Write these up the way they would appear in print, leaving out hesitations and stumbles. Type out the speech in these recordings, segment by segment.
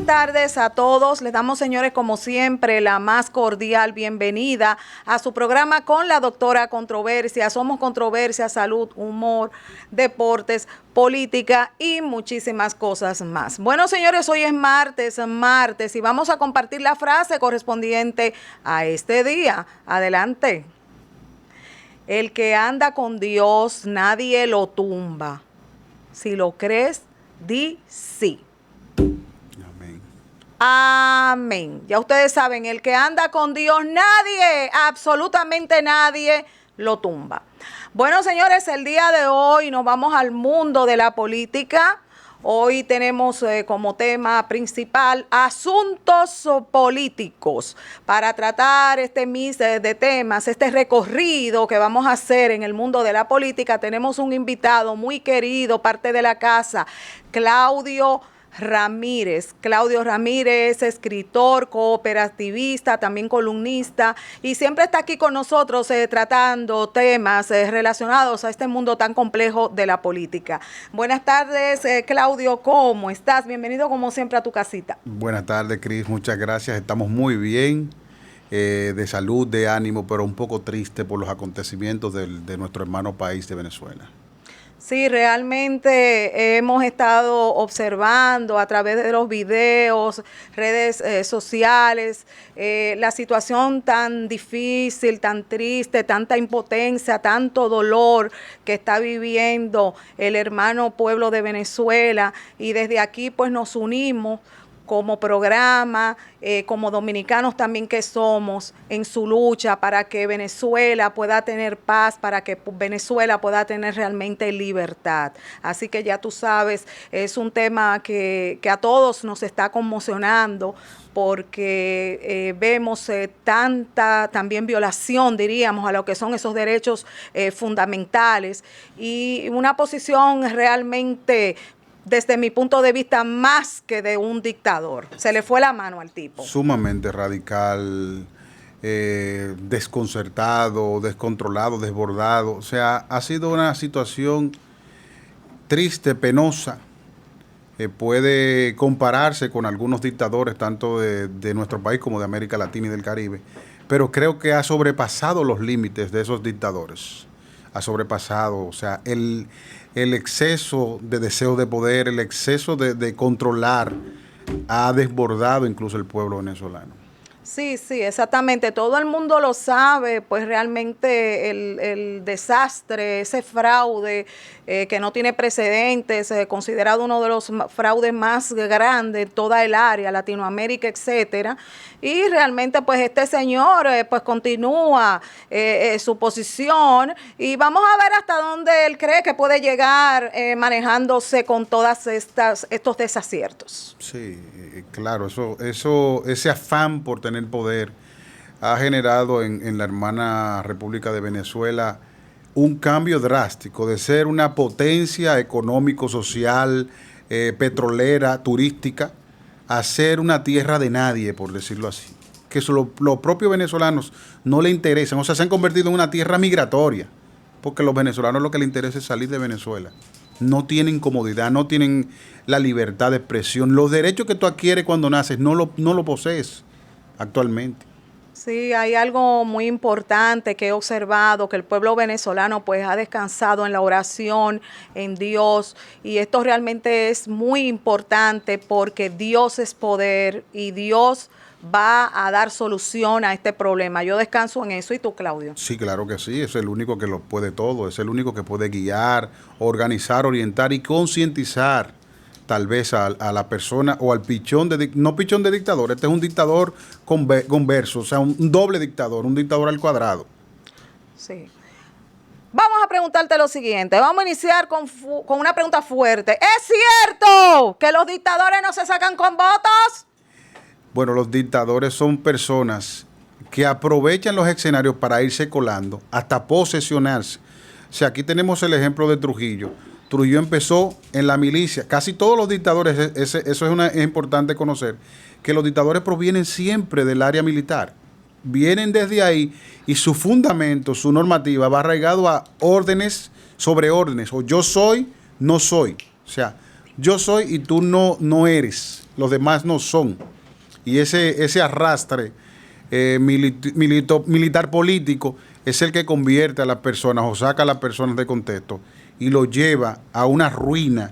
buenas tardes a todos. Les damos, señores, como siempre, la más cordial bienvenida a su programa con la doctora Controversia. Somos controversia, salud, humor, deportes, política y muchísimas cosas más. Bueno, señores, hoy es martes y vamos a compartir la frase correspondiente a este día. Adelante. El que anda con Dios, nadie lo tumba. Si lo crees, di sí. Amén. Amén. Ya ustedes saben, el que anda con Dios, nadie, absolutamente nadie, lo tumba. Bueno, señores, el día de hoy nos vamos al mundo de la política. Hoy tenemos como tema principal asuntos políticos. Para tratar este mix de temas, este recorrido que vamos a hacer en el mundo de la política, tenemos un invitado muy querido, parte de la casa, Claudio Ramírez. Claudio Ramírez, escritor, cooperativista, también columnista, y siempre está aquí con nosotros tratando temas relacionados a este mundo tan complejo de la política. Buenas tardes, Claudio, ¿cómo estás? Bienvenido como siempre a tu casita. Buenas tardes, Cris, muchas gracias. Estamos muy bien, de salud, de ánimo, pero un poco triste por los acontecimientos de nuestro hermano país de Venezuela. Sí, realmente hemos estado observando a través de los videos, redes sociales, la situación tan difícil, tan triste, tanta impotencia, tanto dolor que está viviendo el hermano pueblo de Venezuela, y desde aquí pues nos unimos como programa, como dominicanos también que somos, en su lucha para que Venezuela pueda tener paz, para que Venezuela pueda tener realmente libertad. Así que ya tú sabes, es un tema que a todos nos está conmocionando, porque vemos tanta también violación, diríamos, a lo que son esos derechos fundamentales, y una posición realmente, desde mi punto de vista, más que de un dictador. Se le fue la mano al tipo. Sumamente radical, desconcertado, descontrolado, desbordado. O sea, ha sido una situación triste, penosa. Puede compararse con algunos dictadores, tanto de nuestro país como de América Latina y del Caribe. Pero creo que ha sobrepasado los límites de esos dictadores. Ha sobrepasado, o sea, el exceso de deseo de poder, el exceso de controlar, ha desbordado incluso el pueblo venezolano. Sí, sí, exactamente. Todo el mundo lo sabe, pues realmente el desastre, ese fraude que no tiene precedentes, considerado uno de los fraudes más grandes de toda el área, Latinoamérica, etcétera. Y realmente pues este señor pues continúa su posición, y vamos a ver hasta dónde él cree que puede llegar manejándose con todas estos desaciertos. Sí, claro, ese afán por tener poder ha generado en la hermana República de Venezuela un cambio drástico de ser una potencia económico-social, petrolera, turística, a ser una tierra de nadie, por decirlo así. Que eso los propios venezolanos no le interesan, o sea, se han convertido en una tierra migratoria, porque a los venezolanos lo que les interesa es salir de Venezuela. No tienen comodidad, no tienen la libertad de expresión. Los derechos que tú adquieres cuando naces no lo posees actualmente. Sí, hay algo muy importante que he observado, que el pueblo venezolano pues ha descansado en la oración, en Dios, y esto realmente es muy importante porque Dios es poder y Dios va a dar solución a este problema. Yo descanso en eso. ¿Y tú, Claudio? Sí, claro que sí, es el único que lo puede todo, es el único que puede guiar, organizar, orientar y concientizar tal vez a la persona o al pichón no pichón de dictador, este es un dictador converso, o sea, un doble dictador, un dictador al cuadrado. Sí. Vamos a preguntarte lo siguiente, vamos a iniciar con una pregunta fuerte. ¿Es cierto que los dictadores no se sacan con votos? Bueno, los dictadores son personas que aprovechan los escenarios para irse colando, hasta posesionarse. O sea, aquí tenemos el ejemplo de Trujillo. Trujillo empezó en la milicia. Casi todos los dictadores, eso es importante conocer, que los dictadores provienen siempre del área militar. Vienen desde ahí y su fundamento, su normativa va arraigado a órdenes sobre órdenes, o yo soy, no soy. O sea, yo soy y tú no eres, los demás no son. Y ese arrastre militar político es el que convierte a las personas o saca a las personas de contexto y lo lleva a una ruina,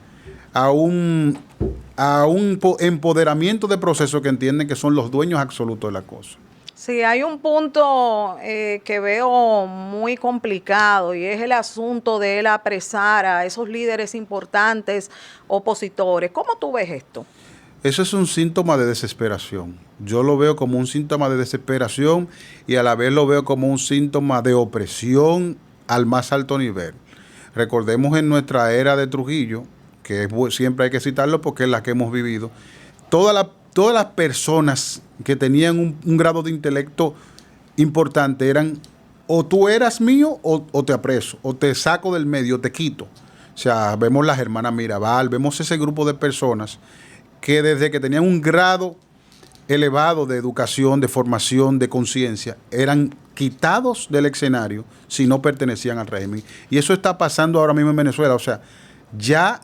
a un empoderamiento de procesos que entienden que son los dueños absolutos de la cosa. Sí, hay un punto que veo muy complicado y es el asunto de él apresar a esos líderes importantes opositores. ¿Cómo tú ves esto? Eso es un síntoma de desesperación. Yo lo veo como un síntoma de desesperación y a la vez lo veo como un síntoma de opresión al más alto nivel. Recordemos en nuestra era de Trujillo, que siempre hay que citarlo porque es la que hemos vivido, todas las personas que tenían un grado de intelecto importante eran o tú eras mío o te apreso, o te saco del medio, te quito. O sea, vemos las hermanas Mirabal, vemos ese grupo de personas que desde que tenían un grado elevado de educación, de formación, de conciencia, eran quitados del escenario si no pertenecían al régimen. Y eso está pasando ahora mismo en Venezuela. O sea, ya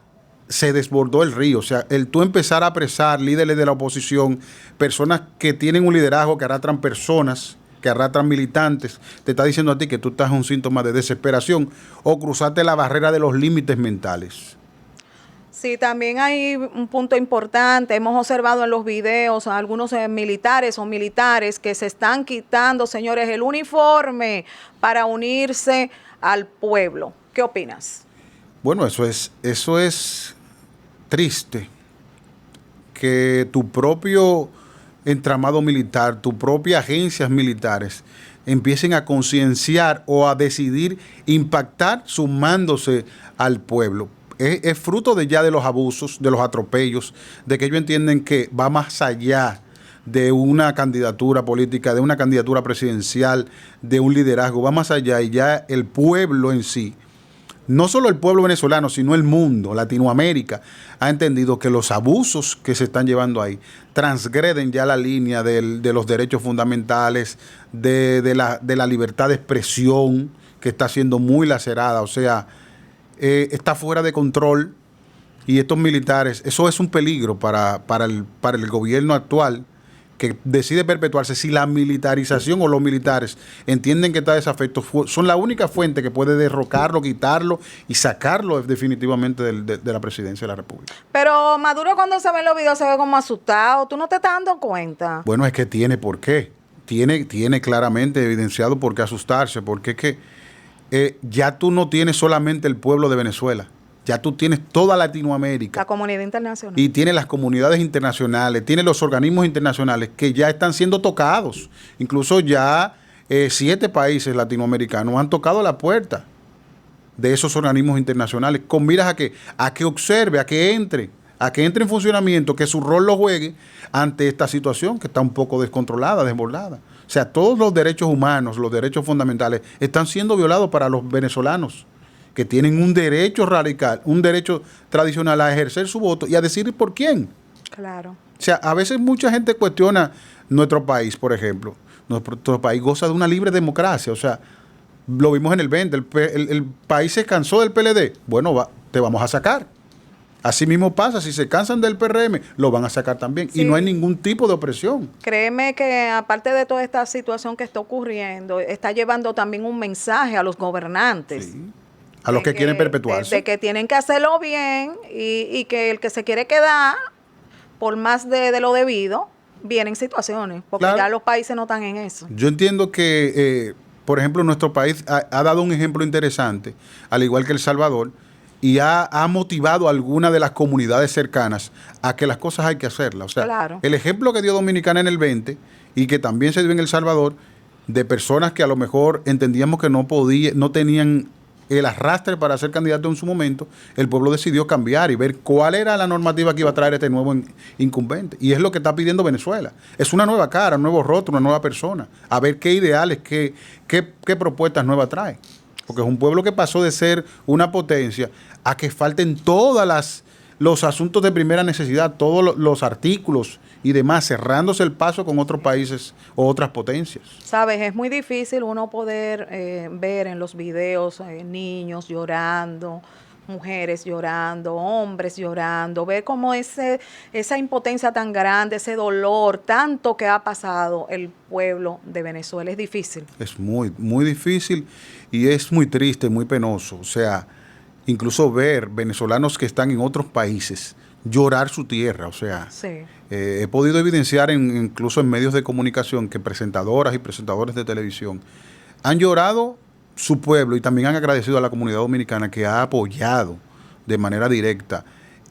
se desbordó el río. O sea, el tú empezar a apresar líderes de la oposición, personas que tienen un liderazgo, que arrastran personas, que arrastran militantes, te está diciendo a ti que tú estás en un síntoma de desesperación o cruzaste la barrera de los límites mentales. Sí, también hay un punto importante. Hemos observado en los videos a algunos militares o militares que se están quitando, señores, el uniforme para unirse al pueblo. ¿Qué opinas? Bueno, eso es triste, que tu propio entramado militar, tus propias agencias militares empiecen a concienciar o a decidir impactar sumándose al pueblo. Es fruto de los abusos, de los atropellos, de que ellos entienden que va más allá de una candidatura política, de una candidatura presidencial, de un liderazgo, va más allá y ya el pueblo en sí, no solo el pueblo venezolano, sino el mundo, Latinoamérica, ha entendido que los abusos que se están llevando ahí transgreden ya la línea de los derechos fundamentales, de la libertad de expresión, que está siendo muy lacerada. O sea, está fuera de control y estos militares, eso es un peligro para el gobierno actual, que decide perpetuarse si la militarización o los militares entienden que está desafecto, son la única fuente que puede derrocarlo, quitarlo y sacarlo definitivamente de la presidencia de la República. Pero Maduro, cuando se ve en los videos, se ve como asustado. ¿Tú no te estás dando cuenta? Bueno, es que tiene por qué. Tiene claramente evidenciado por qué asustarse, porque es que ya tú no tienes solamente el pueblo de Venezuela. Ya tú tienes toda Latinoamérica. La comunidad internacional. Y tienes las comunidades internacionales, tienes los organismos internacionales que ya están siendo tocados. Incluso ya 7 países latinoamericanos han tocado la puerta de esos organismos internacionales con miras a que observe, a que entre en funcionamiento, que su rol lo juegue ante esta situación que está un poco descontrolada, desbordada. O sea, todos los derechos humanos, los derechos fundamentales están siendo violados para los venezolanos, que tienen un derecho radical, un derecho tradicional a ejercer su voto y a decidir por quién. Claro. O sea, a veces mucha gente cuestiona nuestro país, por ejemplo. Nuestro país goza de una libre democracia. O sea, lo vimos en el 20, el país se cansó del PLD. Bueno, te vamos a sacar. Así mismo pasa, si se cansan del PRM, lo van a sacar también. Sí. Y no hay ningún tipo de opresión. Créeme que aparte de toda esta situación que está ocurriendo, está llevando también un mensaje a los gobernantes. Sí. A los que quieren perpetuarse. De que tienen que hacerlo bien y que el que se quiere quedar, por más de lo debido, vienen situaciones, porque claro, ya los países no están en eso. Yo entiendo que, por ejemplo, nuestro país ha dado un ejemplo interesante, al igual que El Salvador, y ha motivado a algunas de las comunidades cercanas a que las cosas hay que hacerlas. O sea, claro, el ejemplo que dio Dominicana en el 20 y que también se dio en El Salvador, de personas que a lo mejor entendíamos que no tenían el arrastre para ser candidato en su momento, el pueblo decidió cambiar y ver cuál era la normativa que iba a traer este nuevo incumbente. Y es lo que está pidiendo Venezuela. Es una nueva cara, un nuevo rostro, una nueva persona. A ver qué ideales, qué propuestas nuevas trae. Porque es un pueblo que pasó de ser una potencia a que falten todos los asuntos de primera necesidad, todos los artículos y demás, cerrándose el paso con otros países o otras potencias. Sabes, es muy difícil uno poder ver en los videos niños llorando mujeres llorando, hombres llorando, ver cómo esa impotencia tan grande, ese dolor, tanto que ha pasado el pueblo de Venezuela, es difícil. Es muy, muy difícil y es muy triste, muy penoso. O sea, incluso ver venezolanos que están en otros países llorar su tierra. O sea, Sí. he podido evidenciar incluso en medios de comunicación que presentadoras y presentadores de televisión han llorado su pueblo y también han agradecido a la comunidad dominicana que ha apoyado de manera directa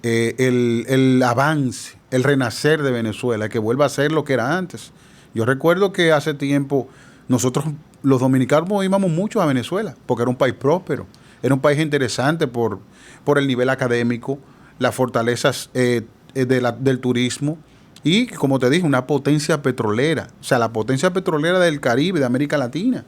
el avance, el renacer de Venezuela, que vuelva a ser lo que era antes. Yo recuerdo que hace tiempo nosotros los dominicanos íbamos mucho a Venezuela porque era un país próspero, era un país interesante por el nivel académico, las fortalezas del turismo y, como te dije, una potencia petrolera, o sea, la potencia petrolera del Caribe, de América Latina,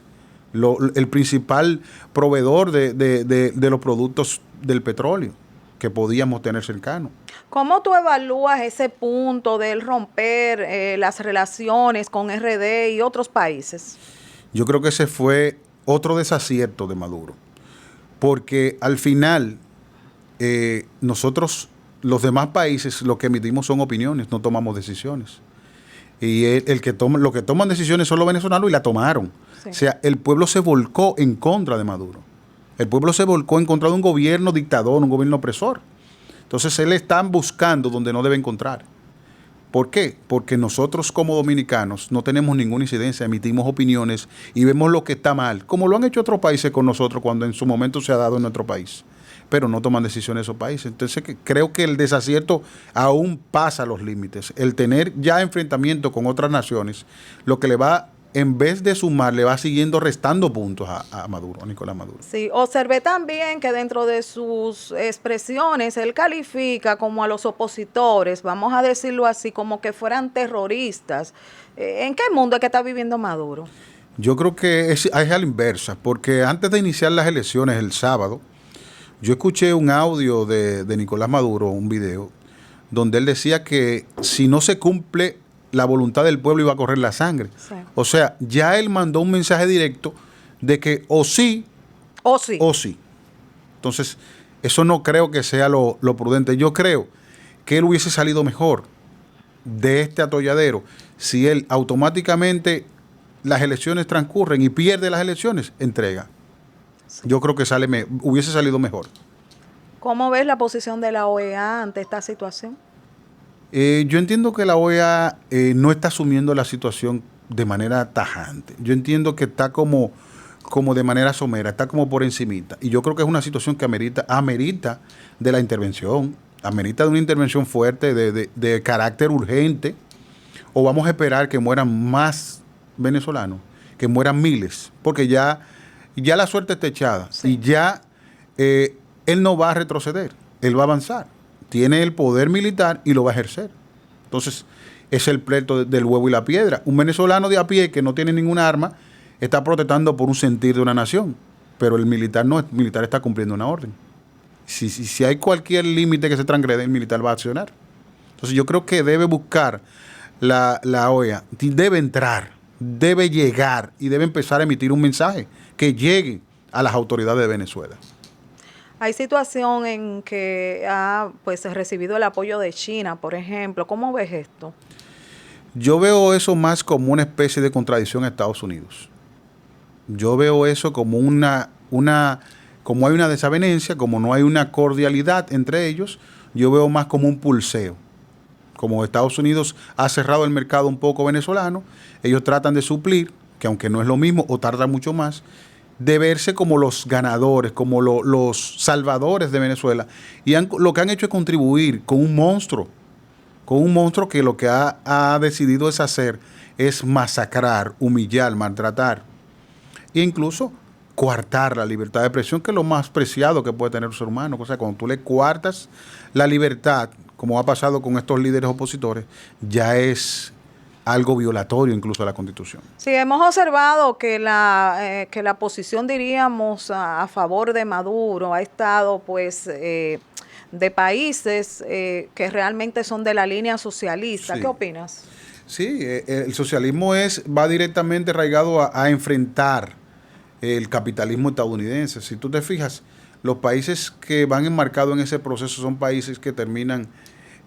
el principal proveedor de los productos del petróleo que podíamos tener cercano. ¿Cómo tú evalúas ese punto del romper las relaciones con RD y otros países? Yo creo que ese fue otro desacierto de Maduro, porque al final nosotros, los demás países, lo que emitimos son opiniones, no tomamos decisiones. Y lo que toman decisiones son los venezolanos y la tomaron. Sí. O sea, el pueblo se volcó en contra de Maduro. El pueblo se volcó en contra de un gobierno dictador, un gobierno opresor. Entonces, él está buscando donde no debe encontrar. ¿Por qué? Porque nosotros como dominicanos no tenemos ninguna incidencia, emitimos opiniones y vemos lo que está mal, como lo han hecho otros países con nosotros cuando en su momento se ha dado en nuestro país. Pero no toman decisiones esos países. Entonces creo que el desacierto aún pasa los límites. El tener ya enfrentamiento con otras naciones, lo que le va, en vez de sumar, le va siguiendo restando puntos a Maduro, a Nicolás Maduro. Sí, observé también que dentro de sus expresiones él califica como a los opositores, vamos a decirlo así, como que fueran terroristas. ¿En qué mundo es que está viviendo Maduro? Yo creo que es a la inversa, porque antes de iniciar las elecciones el sábado, yo escuché un audio de Nicolás Maduro, un video, donde él decía que si no se cumple la voluntad del pueblo iba a correr la sangre. Sí. O sea, ya él mandó un mensaje directo de que o sí, o sí. O sí. Entonces, eso no creo que sea lo prudente. Yo creo que él hubiese salido mejor de este atolladero si él automáticamente las elecciones transcurren y pierde las elecciones, entrega. Yo creo que hubiese salido mejor. ¿Cómo ves la posición de la OEA ante esta situación? Yo entiendo que la OEA no está asumiendo la situación de manera tajante. Yo entiendo que está como de manera somera, está como por encimita. Y yo creo que es una situación que amerita de la intervención, amerita de una intervención fuerte, de carácter urgente, o vamos a esperar que mueran más venezolanos, que mueran miles, porque ya la suerte está echada. Sí. Y ya él no va a retroceder, él va a avanzar. Tiene el poder militar y lo va a ejercer. Entonces, es el pleito del huevo y la piedra. Un venezolano de a pie que no tiene ninguna arma está protestando por un sentir de una nación, pero el militar no, el militar está cumpliendo una orden. Si hay cualquier límite que se transgrede, el militar va a accionar. Entonces, yo creo que debe buscar la OEA, debe entrar, debe llegar y debe empezar a emitir un mensaje que llegue a las autoridades de Venezuela. Hay situación en que ha recibido el apoyo de China, por ejemplo. ¿Cómo ves esto? Yo veo eso más como una especie de contradicción a Estados Unidos. Yo veo eso como como hay una desavenencia, como no hay una cordialidad entre ellos, yo veo más como un pulseo. Como Estados Unidos ha cerrado el mercado un poco venezolano, ellos tratan de suplir, que aunque no es lo mismo o tarda mucho más, de verse como los ganadores, como los salvadores de Venezuela. Y lo que han hecho es contribuir con un monstruo que lo que ha decidido es hacer es masacrar, humillar, maltratar e incluso coartar la libertad de expresión, que es lo más preciado que puede tener un ser humano. O sea, cuando tú le coartas la libertad, como ha pasado con estos líderes opositores, ya es algo violatorio incluso a la Constitución. Sí, hemos observado que la posición, diríamos, a favor de Maduro ha estado, de países que realmente son de la línea socialista. Sí. ¿Qué opinas? Sí, el socialismo va directamente arraigado a enfrentar el capitalismo estadounidense. Si tú te fijas, Los países que van enmarcados en ese proceso son países que terminan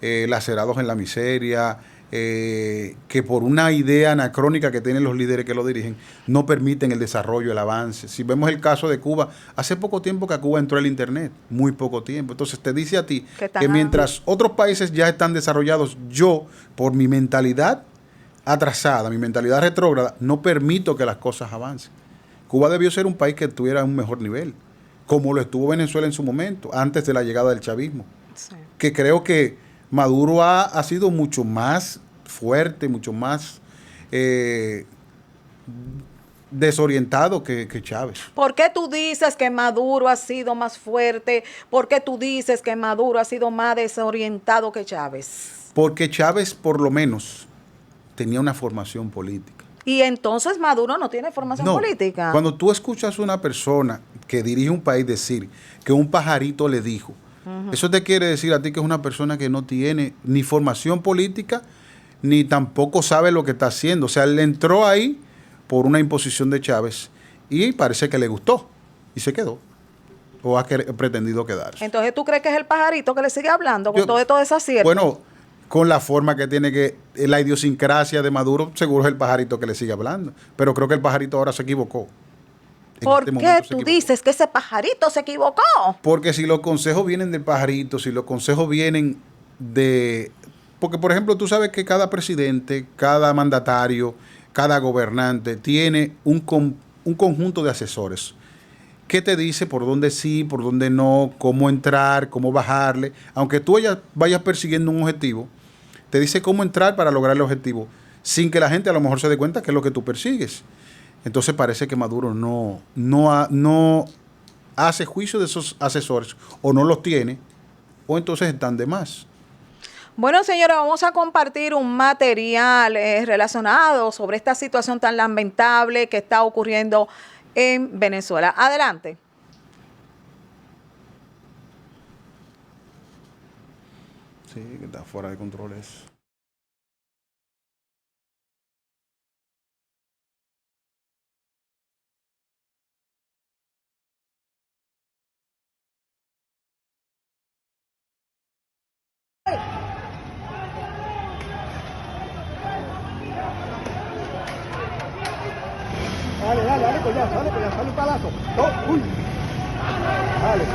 lacerados en la miseria, que por una idea anacrónica que tienen los líderes que lo dirigen, no permiten el desarrollo, el avance. Si vemos el caso de Cuba, hace poco tiempo que a Cuba entró el Internet, muy poco tiempo. Entonces te dice a ti que mientras otros países ya están desarrollados, yo, por mi mentalidad atrasada, mi mentalidad retrógrada, no permito que las cosas avancen. Cuba debió ser un país que tuviera un mejor nivel, como lo estuvo Venezuela en su momento, antes de la llegada del chavismo. Sí. Que creo que Maduro ha sido mucho más fuerte, mucho más desorientado que Chávez. ¿Por qué tú dices que Maduro ha sido más fuerte? ¿Por qué tú dices que Maduro ha sido más desorientado que Chávez? Porque Chávez, por lo menos, tenía una formación política. Y entonces Maduro no tiene formación política. Cuando tú escuchas a una persona que dirige un país decir que un pajarito le dijo, eso te quiere decir a ti que es una persona que no tiene ni formación política, ni tampoco sabe lo que está haciendo. O sea, él entró ahí por una imposición de Chávez y parece que le gustó y se quedó. O ha pretendido quedarse. Entonces, ¿tú crees que es el pajarito que le sigue hablando con todo ese acierto? Bueno, con la forma que tiene la idiosincrasia de Maduro, seguro es el pajarito que le sigue hablando. Pero creo que el pajarito ahora se equivocó. ¿Por qué tú dices que ese pajarito se equivocó? Porque si los consejos vienen del pajarito, si los consejos vienen de... Porque, por ejemplo, tú sabes que cada presidente, cada mandatario, cada gobernante tiene un conjunto de asesores que te dice por dónde sí, por dónde no, cómo entrar, cómo bajarle. Aunque tú vayas persiguiendo un objetivo, te dice cómo entrar para lograr el objetivo, sin que la gente a lo mejor se dé cuenta que es lo que tú persigues. Entonces parece que Maduro no hace juicio de esos asesores, o no los tiene, o entonces están de más. Bueno, señora, vamos a compartir un material relacionado sobre esta situación tan lamentable que está ocurriendo en Venezuela. Adelante. Sí, que está fuera de control eso. Dale, pues ya, sale un palazo. Uy. Dale.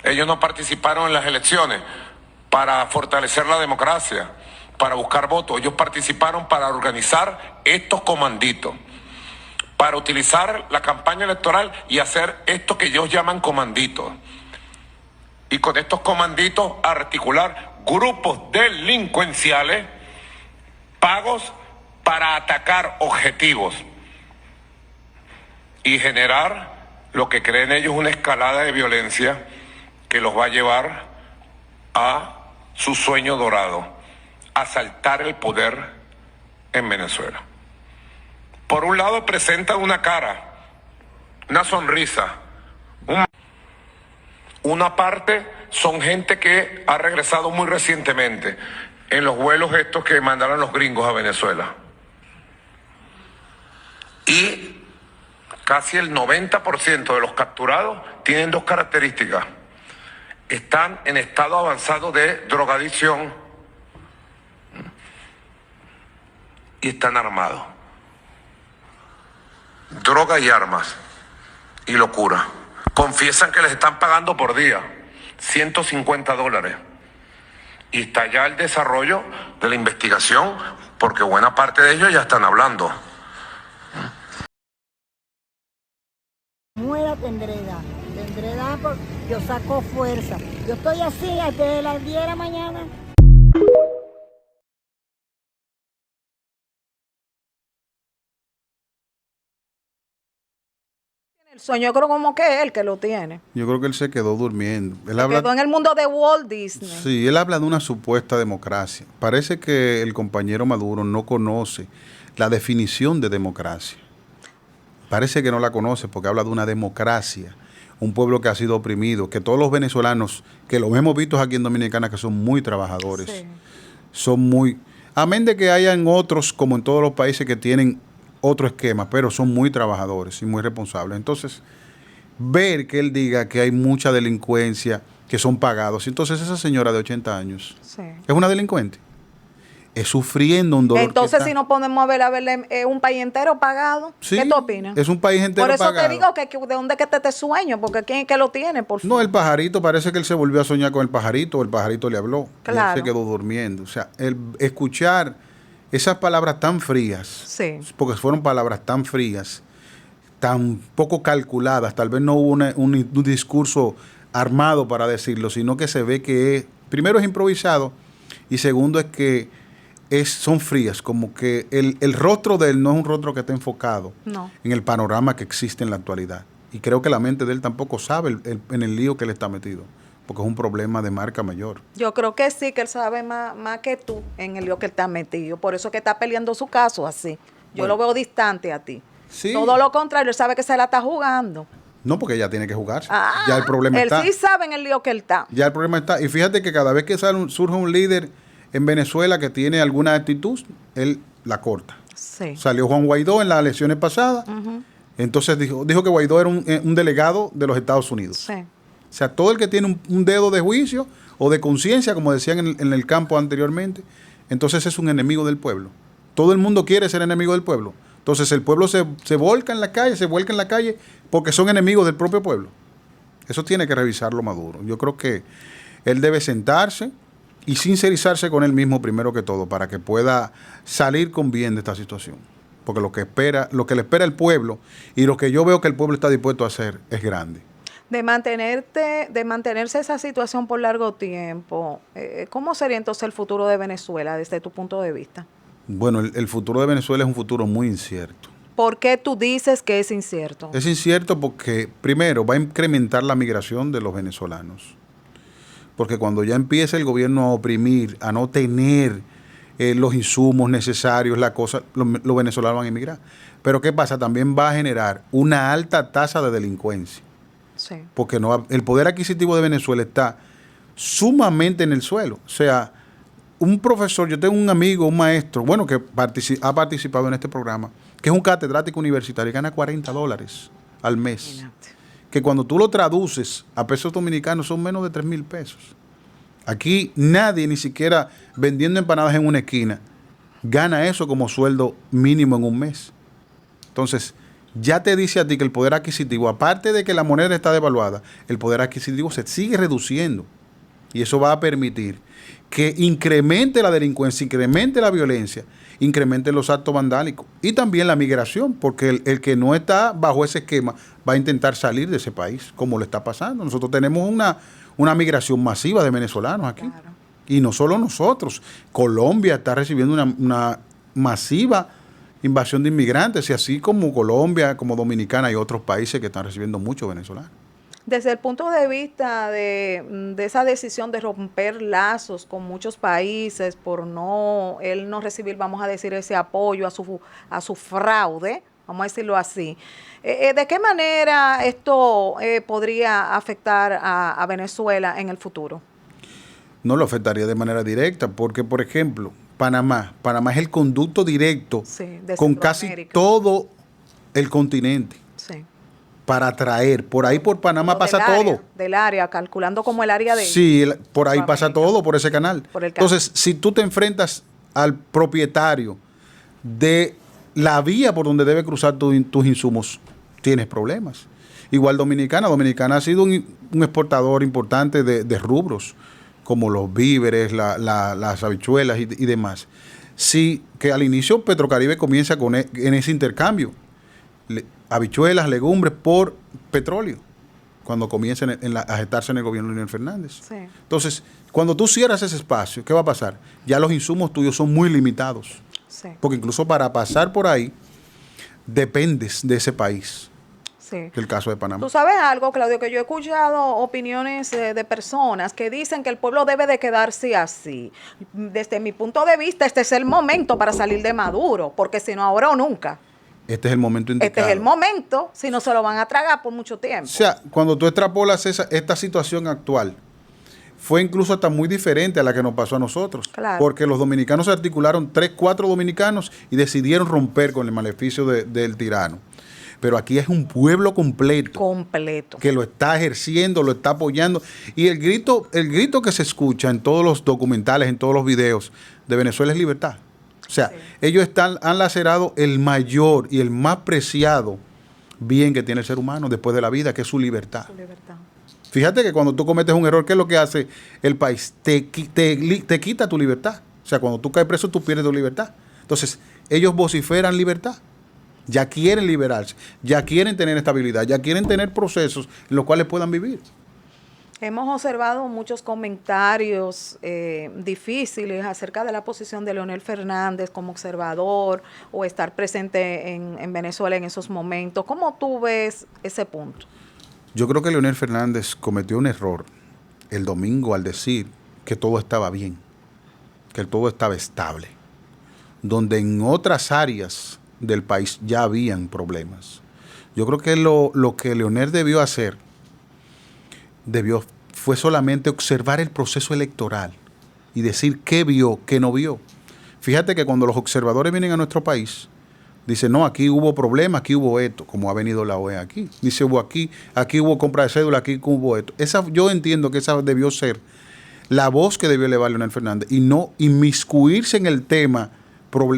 Ellos no participaron en las elecciones para fortalecer la democracia, para buscar votos. Ellos participaron para organizar estos comanditos, para utilizar la campaña electoral y hacer esto que ellos llaman comanditos. Y con estos comanditos articular grupos delincuenciales pagos para atacar objetivos y generar lo que creen ellos una escalada de violencia que los va a llevar a su sueño dorado, asaltar el poder en Venezuela. Por un lado presentan una cara, una sonrisa. Una parte son gente que ha regresado muy recientemente en los vuelos estos que mandaron los gringos a Venezuela. Y casi el 90% de los capturados tienen dos características. Están en estado avanzado de drogadicción y están armados. Droga y armas y locura. Confiesan que les están pagando por día $150. Y está ya el desarrollo de la investigación, porque buena parte de ellos ya están hablando. Muera Tendreda por yo saco fuerza. Yo estoy así desde las 10 de la mañana. El sueño, yo creo como que es él que lo tiene. Yo creo que él se quedó durmiendo. Él Se quedó en el mundo de Walt Disney. Sí, él habla de una supuesta democracia. Parece que el compañero Maduro no conoce la definición de democracia. Parece que no la conoce porque habla de una democracia, un pueblo que ha sido oprimido, que todos los venezolanos, que los hemos visto aquí en Dominicana, que son muy trabajadores, Sí. son muy... Amén de que hayan otros, como en todos los países, que tienen otro esquema, pero son muy trabajadores y muy responsables. Entonces, ver que él diga que hay mucha delincuencia, que son pagados. Entonces, esa señora de 80 años Sí. es una delincuente. Es sufriendo un dolor. Entonces, si nos ponemos a verle un país entero pagado, Sí, ¿qué tú opinas? es un país entero Por eso pagado. te digo que de dónde que te sueño, porque ¿quién es que lo tiene? Por fin. No, el pajarito, parece que él se volvió a soñar con el pajarito le habló. Y él Claro. se quedó durmiendo. O sea, el escuchar esas palabras tan frías, Sí. porque fueron palabras tan frías, tan poco calculadas, tal vez no hubo un discurso armado para decirlo, sino que se ve que primero es improvisado y segundo es que son frías, como que el rostro de él no es un rostro que esté enfocado No. en el panorama que existe en la actualidad. Y creo que la mente de él tampoco sabe en el lío que él está metido, porque es un problema de marca mayor. Yo creo que sí, que él sabe más que tú en el lío que él está metido. Por eso que está peleando su caso así. Yo Bueno. lo veo distante a ti. Sí. Todo lo contrario, él sabe que se la está jugando. No, porque ella tiene que jugarse. Ah, Ya el problema él está. sí sabe en el lío que él está. Ya el problema está. Y fíjate que cada vez que surge un líder en Venezuela que tiene alguna actitud, él la corta. Sí. Salió Juan Guaidó en las elecciones pasadas. Entonces dijo que Guaidó era un delegado de los Estados Unidos. Sí. O sea, todo el que tiene un dedo de juicio o de conciencia, como decían en el campo anteriormente, entonces es un enemigo del pueblo. Todo el mundo quiere ser enemigo del pueblo. Entonces el pueblo se vuelca en la calle porque son enemigos del propio pueblo. Eso tiene que revisarlo Maduro. Yo creo que él debe sentarse y sincerizarse con él mismo primero que todo para que pueda salir con bien de esta situación. Porque lo que le espera el pueblo y lo que yo veo que el pueblo está dispuesto a hacer es grande. De mantenerse esa situación por largo tiempo, ¿cómo sería entonces el futuro de Venezuela desde tu punto de vista? Bueno, el futuro de Venezuela es un futuro muy incierto. ¿Por qué tú dices que es incierto? Es incierto porque, primero, va a incrementar la migración de los venezolanos. Porque cuando ya empiece el gobierno a oprimir, a no tener los insumos necesarios, los venezolanos van a emigrar. Pero ¿qué pasa? También va a generar una alta tasa de delincuencia. Sí. Porque el poder adquisitivo de Venezuela está sumamente en el suelo. O sea, un profesor, yo tengo un amigo, un maestro, bueno, que ha participado en este programa, que es un catedrático universitario y gana $40 al mes. Imagínate. Que cuando tú lo traduces a pesos dominicanos son menos de 3,000 pesos. Aquí nadie, ni siquiera vendiendo empanadas en una esquina, gana eso como sueldo mínimo en un mes. Entonces, ya te dice a ti que el poder adquisitivo, aparte de que la moneda está devaluada, el poder adquisitivo se sigue reduciendo. Y eso va a permitir que incremente la delincuencia, incremente la violencia, incremente los actos vandálicos y también la migración, porque el que no está bajo ese esquema va a intentar salir de ese país, como le está pasando. Nosotros tenemos una migración masiva de venezolanos aquí. Claro. Y no solo nosotros. Colombia está recibiendo una masiva invasión de inmigrantes, y así como Colombia, como Dominicana, hay otros países que están recibiendo muchos venezolanos. Desde el punto de vista de esa decisión de romper lazos con muchos países por él no recibir, vamos a decir, ese apoyo a su fraude, vamos a decirlo así, ¿de qué manera esto podría afectar a Venezuela en el futuro? No lo afectaría de manera directa, porque, por ejemplo, Panamá es el conducto directo Sí, de con casi Centroamérica. todo el continente Sí. para traer. Por ahí por Panamá No, pasa del área, todo. Del área, calculando como el área de... Sí, por ahí pasa Sudamérica. todo, por ese canal. Por el canal. Entonces, si tú te enfrentas al propietario de la vía por donde debe cruzar tus insumos, tienes problemas. Igual Dominicana ha sido un exportador importante de rubros, como los víveres, las habichuelas y demás. Sí, que al inicio Petrocaribe comienza en ese intercambio. Habichuelas, legumbres por petróleo. cuando comienza a gestarse en el gobierno de Leonel Fernández. Sí. Entonces, cuando tú cierras ese espacio, ¿qué va a pasar? Ya los insumos tuyos son muy limitados. Sí. Porque incluso para pasar por ahí, dependes de ese país, Sí. que es el caso de Panamá. Tú sabes algo, Claudio, que yo he escuchado opiniones de personas que dicen que el pueblo debe de quedarse así. Desde mi punto de vista, este es el momento para salir de Maduro, porque si no, ahora o nunca. Este es el momento indicado. Este es el momento, si no se lo van a tragar por mucho tiempo. O sea, cuando tú extrapolas esta situación actual, fue incluso hasta muy diferente a la que nos pasó a nosotros. Claro. Porque los dominicanos se articularon, 3, 4 dominicanos, y decidieron romper con el maleficio del tirano. Pero aquí es un pueblo completo. Completo. Que lo está ejerciendo, lo está apoyando. Y el grito que se escucha en todos los documentales, en todos los videos de Venezuela es libertad. O sea, Sí. ellos han lacerado el mayor y el más preciado bien que tiene el ser humano después de la vida, que es su libertad. Su libertad. Fíjate que cuando tú cometes un error, ¿qué es lo que hace el país? Te quita tu libertad. O sea, cuando tú caes preso, tú pierdes tu libertad. Entonces, ellos vociferan libertad. Ya quieren liberarse, ya quieren tener estabilidad, ya quieren tener procesos en los cuales puedan vivir. Hemos observado muchos comentarios difíciles acerca de la posición de Leonel Fernández como observador o estar presente en Venezuela en esos momentos. ¿Cómo tú ves ese punto? Yo creo que Leonel Fernández cometió un error el domingo al decir que todo estaba bien, que todo estaba estable, donde en otras áreas del país ya habían problemas. Yo creo que lo que Leonel debió hacer fue solamente observar el proceso electoral y decir qué vio, qué no vio. Fíjate que cuando los observadores vienen a nuestro país, dicen, no, aquí hubo problemas, aquí hubo esto, como ha venido la OEA aquí. Dice, aquí hubo compra de cédula, aquí hubo esto. Yo entiendo que esa debió ser la voz que debió elevar Leonel Fernández y no inmiscuirse en el tema,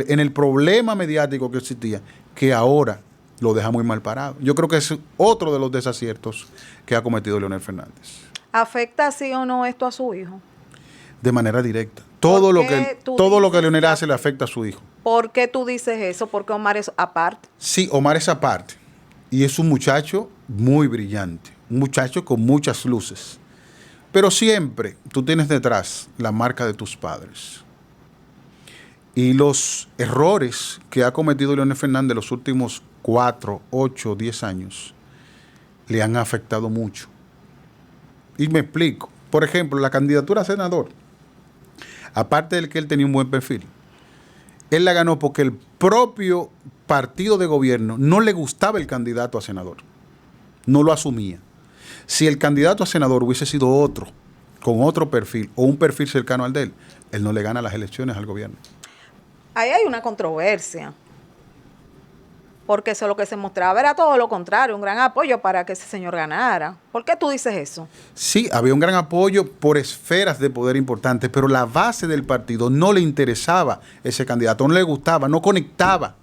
en el problema mediático que existía, que ahora lo deja muy mal parado. Yo creo que es otro de los desaciertos que ha cometido Leonel Fernández. ¿Afecta sí o no esto a su hijo? De manera directa. Todo lo que Leonel hace le afecta a su hijo. ¿Por qué tú dices eso? Porque Omar es aparte. Sí, Omar es aparte. Y es un muchacho muy brillante. Un muchacho con muchas luces. Pero siempre tú tienes detrás la marca de tus padres. Y los errores que ha cometido Leonel Fernández los últimos 4, 8, 10 años le han afectado mucho. Y me explico. Por ejemplo, la candidatura a senador, aparte de que él tenía un buen perfil, él la ganó porque el propio partido de gobierno no le gustaba el candidato a senador. No lo asumía. Si el candidato a senador hubiese sido otro, con otro perfil o un perfil cercano al de él no le gana las elecciones al gobierno. Ahí hay una controversia. Porque eso lo que se mostraba era todo lo contrario, un gran apoyo para que ese señor ganara. ¿Por qué tú dices eso? Sí, había un gran apoyo por esferas de poder importantes, pero la base del partido no le interesaba ese candidato, no le gustaba, no conectaba.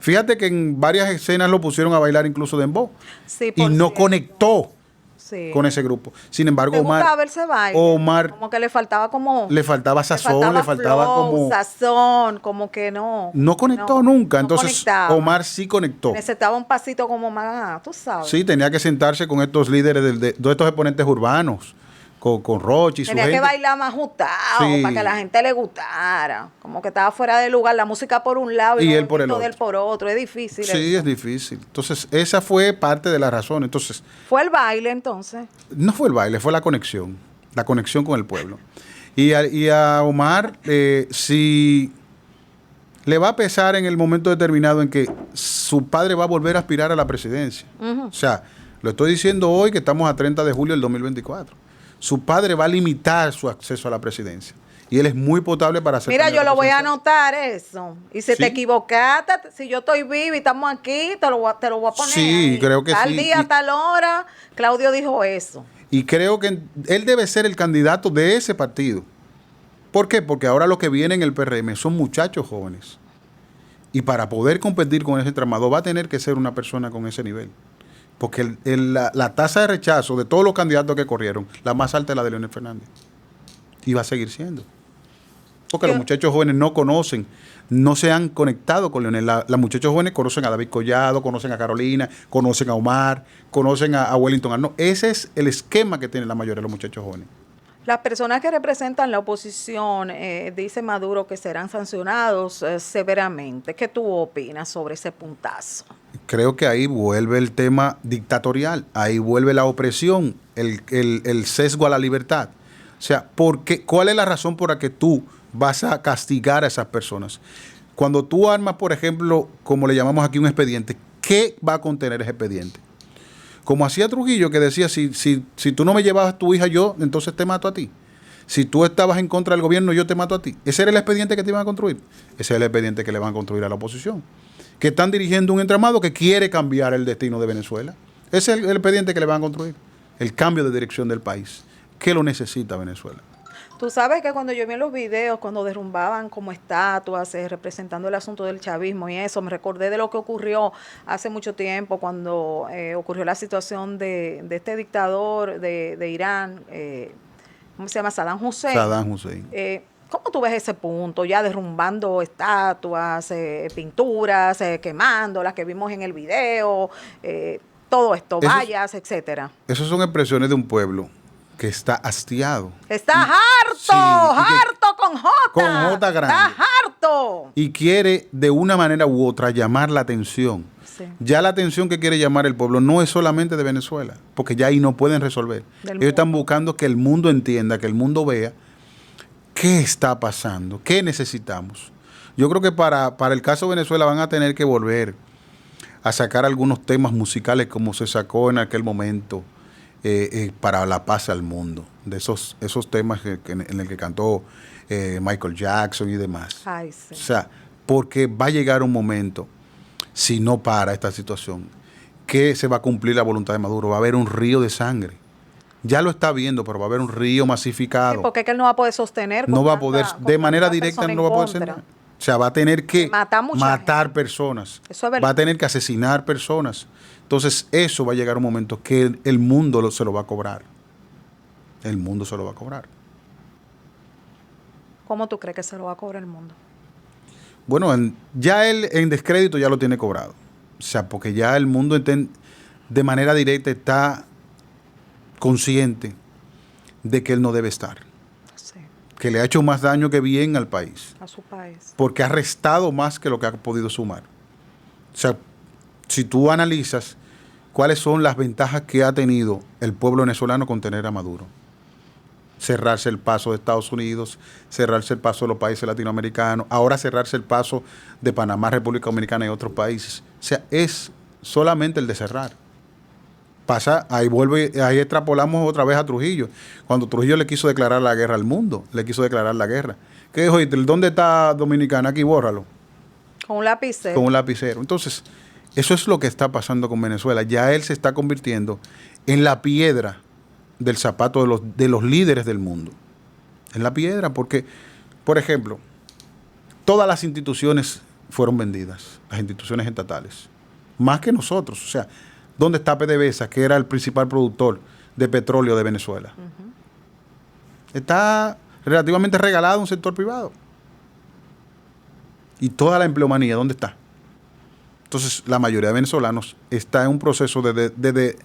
Fíjate que en varias escenas lo pusieron a bailar incluso dembow. Sí, y no conectó sí. con ese grupo. Sin embargo, ¿Te gustaba verse baile? Omar como que le faltaba le faltaba sazón, le faltaba flow, como sazón, como que no. no conectó nunca. No Entonces conectaba. Omar sí conectó. Necesitaba un pasito como más, tú sabes. Sí, tenía que sentarse con estos líderes de estos exponentes urbanos, con Rochi y su Tenía gente. que bailar más ajustado Sí. para que la gente le gustara. Como que estaba fuera de lugar, la música por un lado Y el él por el movimiento de él otro. por otro. Es difícil. Sí, eso. es difícil. Entonces, esa fue parte de la razón. Entonces, Fue el baile entonces. no fue el baile, fue la conexión con el pueblo. Y a Omar, si le va a pesar en el momento determinado en que su padre va a volver a aspirar a la presidencia. O sea, lo estoy diciendo hoy que estamos a 30 de julio del 2024. Su padre va a limitar su acceso a la presidencia. Y él es muy potable para hacer. Mira, yo lo voy a anotar eso. Y si Sí. te equivocaste, si yo estoy viva y estamos aquí, te lo voy a poner. Sí, ahí. creo que tal sí. día, tal hora, Claudio dijo eso. Y creo que él debe ser el candidato de ese partido. ¿Por qué? Porque ahora lo que viene en el PRM son muchachos jóvenes. Y para poder competir con ese entramado va a tener que ser una persona con ese nivel. Porque la tasa de rechazo de todos los candidatos que corrieron, la más alta es la de Leonel Fernández. Y va a seguir siendo. Porque los muchachos jóvenes no conocen, no se han conectado con Leonel. Los muchachos jóvenes conocen a David Collado, conocen a Carolina, conocen a Omar, conocen a Wellington Arnold. Ese es el esquema que tienen la mayoría de los muchachos jóvenes. Las personas que representan la oposición, dice Maduro que serán sancionados severamente. ¿Qué tú opinas sobre ese puntazo? Creo que ahí vuelve el tema dictatorial, ahí vuelve la opresión, el sesgo a la libertad. O sea, ¿cuál es la razón por la que tú vas a castigar a esas personas? Cuando tú armas, por ejemplo, como le llamamos aquí un expediente, ¿qué va a contener ese expediente? Como hacía Trujillo, que decía, si tú no me llevabas a tu hija, yo entonces te mato a ti. Si tú estabas en contra del gobierno, yo te mato a ti. Ese era el expediente que te iban a construir. Ese es el expediente que le van a construir a la oposición. Que están dirigiendo un entramado que quiere cambiar el destino de Venezuela. Ese es el expediente que le van a construir. El cambio de dirección del país. ¿Qué lo necesita Venezuela? Tú sabes que cuando yo vi en los videos, cuando derrumbaban como estatuas, representando el asunto del chavismo y eso, me recordé de lo que ocurrió hace mucho tiempo, cuando ocurrió la situación de este dictador de Irán, ¿cómo se llama? Saddam Hussein. Saddam Hussein. ¿Cómo tú ves ese punto? Ya derrumbando estatuas, pinturas, quemando las que vimos en el video, todo esto, vallas, etcétera. Esas son expresiones de un pueblo que está hastiado. Está harto, harto con J. Con J grande. Está harto. Y quiere de una manera u otra llamar la atención. Sí. Ya la atención que quiere llamar el pueblo no es solamente de Venezuela, porque ya ahí no pueden resolver. Ellos están buscando que el mundo entienda, que el mundo vea qué está pasando, qué necesitamos. Yo creo que para el caso de Venezuela van a tener que volver a sacar algunos temas musicales como se sacó en aquel momento. Para la paz al mundo, de esos temas en el que cantó Michael Jackson y demás. Ay, sí. O sea, porque va a llegar un momento, si no para esta situación, que se va a cumplir la voluntad de Maduro, va a haber un río de sangre. Ya lo está viendo, pero va a haber un río masificado. Sí, porque es que él no va a poder sostener. No va a poder, de manera directa no va a poder sostener. O sea, va a tener que matar personas. Eso es verdad. Va a tener que asesinar personas. Entonces, eso va a llegar un momento que el mundo se lo va a cobrar. El mundo se lo va a cobrar. ¿Cómo tú crees que se lo va a cobrar el mundo? Bueno, ya él en descrédito ya lo tiene cobrado. O sea, porque ya el mundo de manera directa está consciente de que él no debe estar. Sí. Que le ha hecho más daño que bien al país. A su país. Porque ha restado más que lo que ha podido sumar. O sea, si tú analizas cuáles son las ventajas que ha tenido el pueblo venezolano con tener a Maduro. Cerrarse el paso de Estados Unidos, cerrarse el paso de los países latinoamericanos, ahora cerrarse el paso de Panamá, República Dominicana y otros países. O sea, es solamente el de cerrar. Pasa, ahí extrapolamos otra vez a Trujillo. Cuando Trujillo le quiso declarar la guerra al mundo, le quiso declarar la guerra. ¿Qué dijo? ¿Dónde está Dominicana? Aquí, bórralo. Con un lapicero. Con un lapicero. Entonces, eso es lo que está pasando con Venezuela. Ya él se está convirtiendo en la piedra del zapato de los líderes del mundo. En la piedra, porque, por ejemplo, todas las instituciones fueron vendidas, las instituciones estatales, más que nosotros. O sea, ¿dónde está PDVSA, que era el principal productor de petróleo de Venezuela? Está relativamente regalado a un sector privado. Y toda la empleomanía, ¿dónde está? Entonces, la mayoría de venezolanos está en un proceso de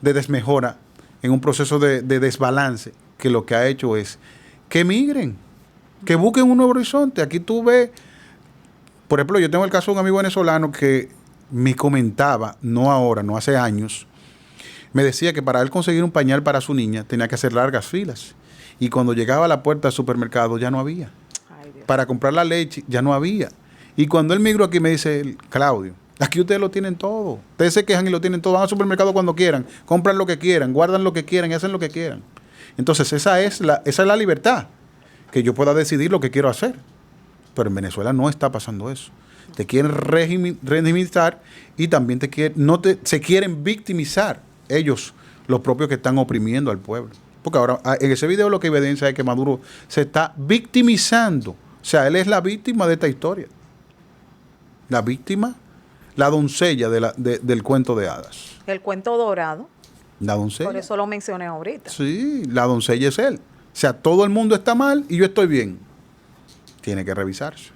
desmejora, en un proceso de desbalance, que lo que ha hecho es que emigren, que busquen un nuevo horizonte. Aquí tú ves, por ejemplo, yo tengo el caso de un amigo venezolano que me comentaba, no ahora, no hace años, me decía que para él conseguir un pañal para su niña tenía que hacer largas filas. Y cuando llegaba a la puerta del supermercado ya no había. Para comprar la leche ya no había. Y cuando él migró aquí me dice, Claudio, aquí ustedes lo tienen todo. Ustedes se quejan y lo tienen todo. Van al supermercado cuando quieran, compran lo que quieran, guardan lo que quieran y hacen lo que quieran. Entonces esa es la libertad, que yo pueda decidir lo que quiero hacer. Pero en Venezuela no está pasando eso. Te quieren regimizar y también se quieren victimizar ellos, los propios que están oprimiendo al pueblo. Porque ahora en ese video lo que evidencia es que Maduro se está victimizando. O sea, él es la víctima de esta historia. La víctima, la doncella del cuento de hadas. El cuento dorado. La doncella. Por eso lo mencioné ahorita. Sí, la doncella es él. O sea, todo el mundo está mal y yo estoy bien. tiene que revisarse.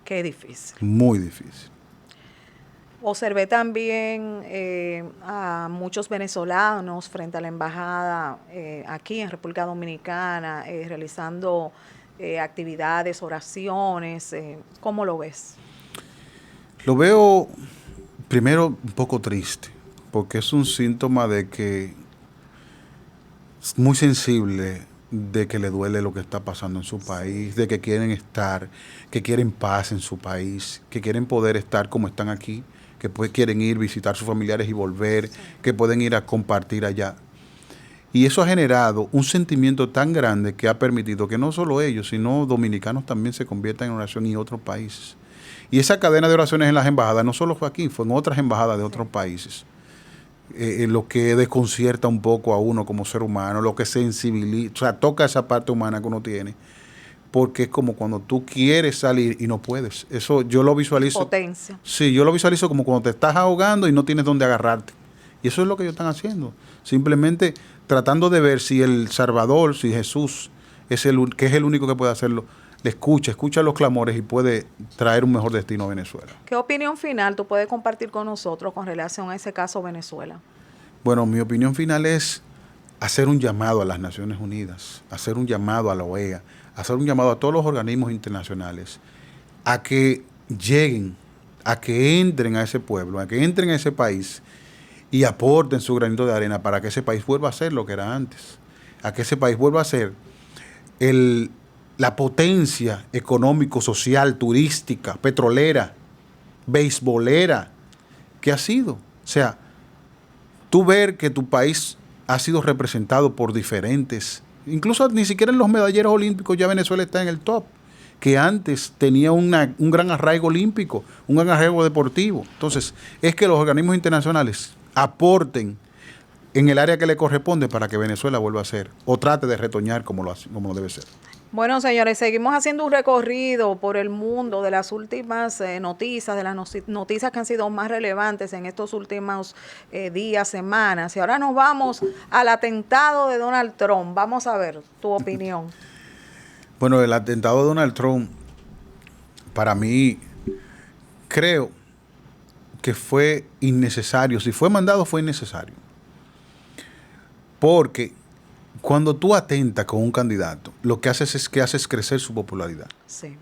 Qué difícil. Muy difícil. Observé también a muchos venezolanos frente a la embajada aquí en República Dominicana realizando actividades, oraciones. ¿Cómo lo ves? Lo veo primero un poco triste, porque es un síntoma de que es muy sensible, de que le duele lo que está pasando en su país, de que quieren estar, que quieren paz en su país, que quieren poder estar como están aquí, que quieren ir, visitar a sus familiares y volver, que pueden ir a compartir allá. Y eso ha generado un sentimiento tan grande que ha permitido que no solo ellos, sino dominicanos también se conviertan en oración y otros países. Y esa cadena de oraciones en las embajadas no solo fue aquí, fue en otras embajadas de otros países. Lo que desconcierta un poco a uno como ser humano, lo que sensibiliza, o sea, toca esa parte humana que uno tiene, porque es como cuando tú quieres salir y no puedes. Eso yo lo visualizo. Potencia. Sí, yo lo visualizo como cuando te estás ahogando y no tienes dónde agarrarte. Y eso es lo que ellos están haciendo. Simplemente tratando de ver si el Salvador, si Jesús, que es el único que puede hacerlo, le escucha los clamores y puede traer un mejor destino a Venezuela. ¿Qué opinión final tú puedes compartir con nosotros con relación a ese caso Venezuela? Bueno, mi opinión final es hacer un llamado a las Naciones Unidas, hacer un llamado a la OEA, hacer un llamado a todos los organismos internacionales a que lleguen, a que entren a ese pueblo, a que entren a ese país y aporten su granito de arena para que ese país vuelva a ser lo que era antes, a que ese país vuelva a ser la potencia económico, social, turística, petrolera, beisbolera que ha sido. O sea, tú ver que tu país ha sido representado por diferentes, incluso ni siquiera en los medalleros olímpicos ya Venezuela está en el top, que antes tenía un gran arraigo olímpico, un gran arraigo deportivo. Entonces, es que los organismos internacionales aporten en el área que le corresponde para que Venezuela vuelva a ser, o trate de retoñar como lo debe ser. Bueno, señores, seguimos haciendo un recorrido por el mundo de las últimas noticias, de las noticias que han sido más relevantes en estos últimos días, semanas. Y ahora nos vamos al atentado de Donald Trump. Vamos a ver tu opinión. Bueno, el atentado de Donald Trump, para mí, creo que fue innecesario. Si fue mandado, fue innecesario. Porque cuando tú atentas con un candidato, lo que haces es que haces crecer su popularidad. Sí.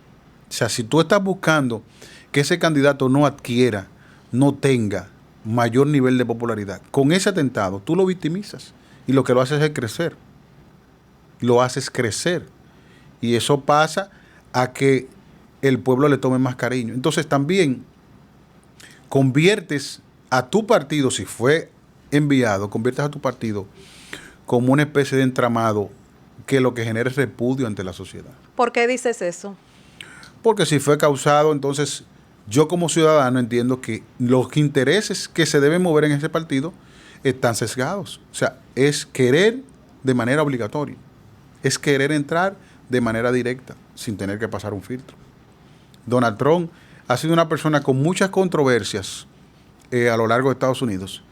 O sea, si tú estás buscando que ese candidato no adquiera, no tenga mayor nivel de popularidad, con ese atentado tú lo victimizas y lo que lo haces es crecer. Lo haces crecer. Y eso pasa a que el pueblo le tome más cariño. Entonces también conviertes a tu partido, si fue enviado, conviertes a tu partido como una especie de entramado que lo que genera es repudio ante la sociedad. ¿Por qué dices eso? Porque si fue causado, entonces yo como ciudadano entiendo que los intereses que se deben mover en ese partido están sesgados. O sea, es querer de manera obligatoria, es querer entrar de manera directa, sin tener que pasar un filtro. Donald Trump ha sido una persona con muchas controversias a lo largo de Estados Unidos,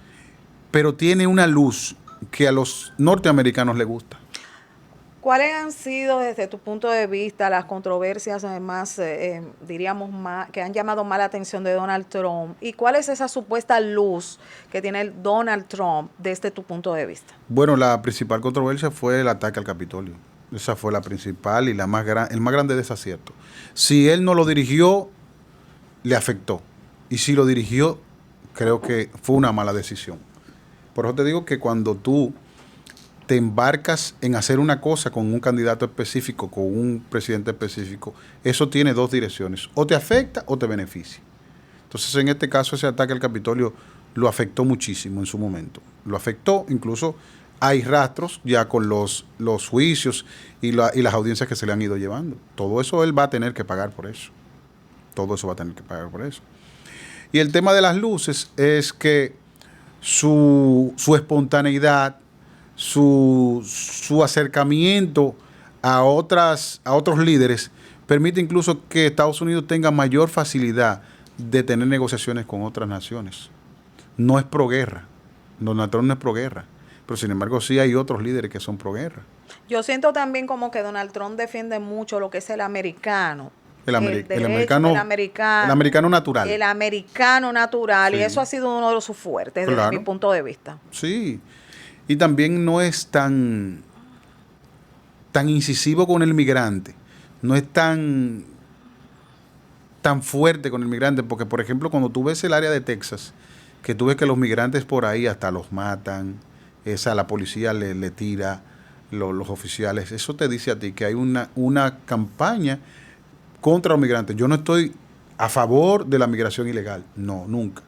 pero tiene una luz que a los norteamericanos les gusta. ¿Cuáles han sido, desde tu punto de vista, las controversias más, diríamos, que han llamado más la atención de Donald Trump? ¿Y cuál es esa supuesta luz que tiene el Donald Trump desde tu punto de vista? Bueno, la principal controversia fue el ataque al Capitolio. Esa fue la principal y el más grande desacierto. Si él no lo dirigió, le afectó. Y si lo dirigió, creo que fue una mala decisión. Por eso te digo que cuando tú te embarcas en hacer una cosa con un candidato específico, con un presidente específico, eso tiene dos direcciones. O te afecta o te beneficia. Entonces, en este caso, ese ataque al Capitolio lo afectó muchísimo en su momento. Lo afectó, incluso hay rastros ya con los juicios y las audiencias que se le han ido llevando. Todo eso él va a tener que pagar por eso. Todo eso va a tener que pagar por eso. Y el tema de las luces es que su espontaneidad, su acercamiento a otros líderes permite incluso que Estados Unidos tenga mayor facilidad de tener negociaciones con otras naciones. No es proguerra. Donald Trump no es proguerra. Pero sin embargo sí hay otros líderes que son proguerra. Yo siento también como que Donald Trump defiende mucho lo que es el americano. El derecho americano, del americano. el americano natural. El americano natural. Sí. Y eso ha sido uno de sus fuertes Claro. desde mi punto de vista. Sí. Y también no es tan incisivo con el migrante. No es tan fuerte con el migrante. Porque, por ejemplo, cuando tú ves el área de Texas, que tú ves que los migrantes por ahí hasta los matan, la policía le tira, los oficiales, eso te dice a ti que hay una campaña contra los migrantes. Yo no estoy a favor de la migración ilegal, no, nunca.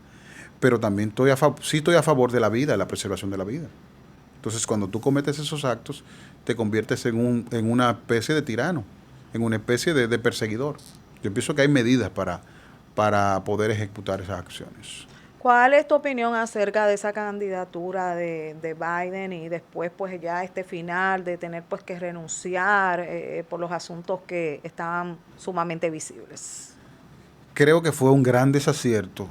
Pero también sí estoy a favor de la vida, de la preservación de la vida. Entonces, cuando tú cometes esos actos, te conviertes en una especie de tirano, en una especie de perseguidor. Yo pienso que hay medidas para poder ejecutar esas acciones. ¿Cuál es tu opinión acerca de esa candidatura de Biden y después pues ya este final de tener pues que renunciar por los asuntos que estaban sumamente visibles? Creo que fue un gran desacierto.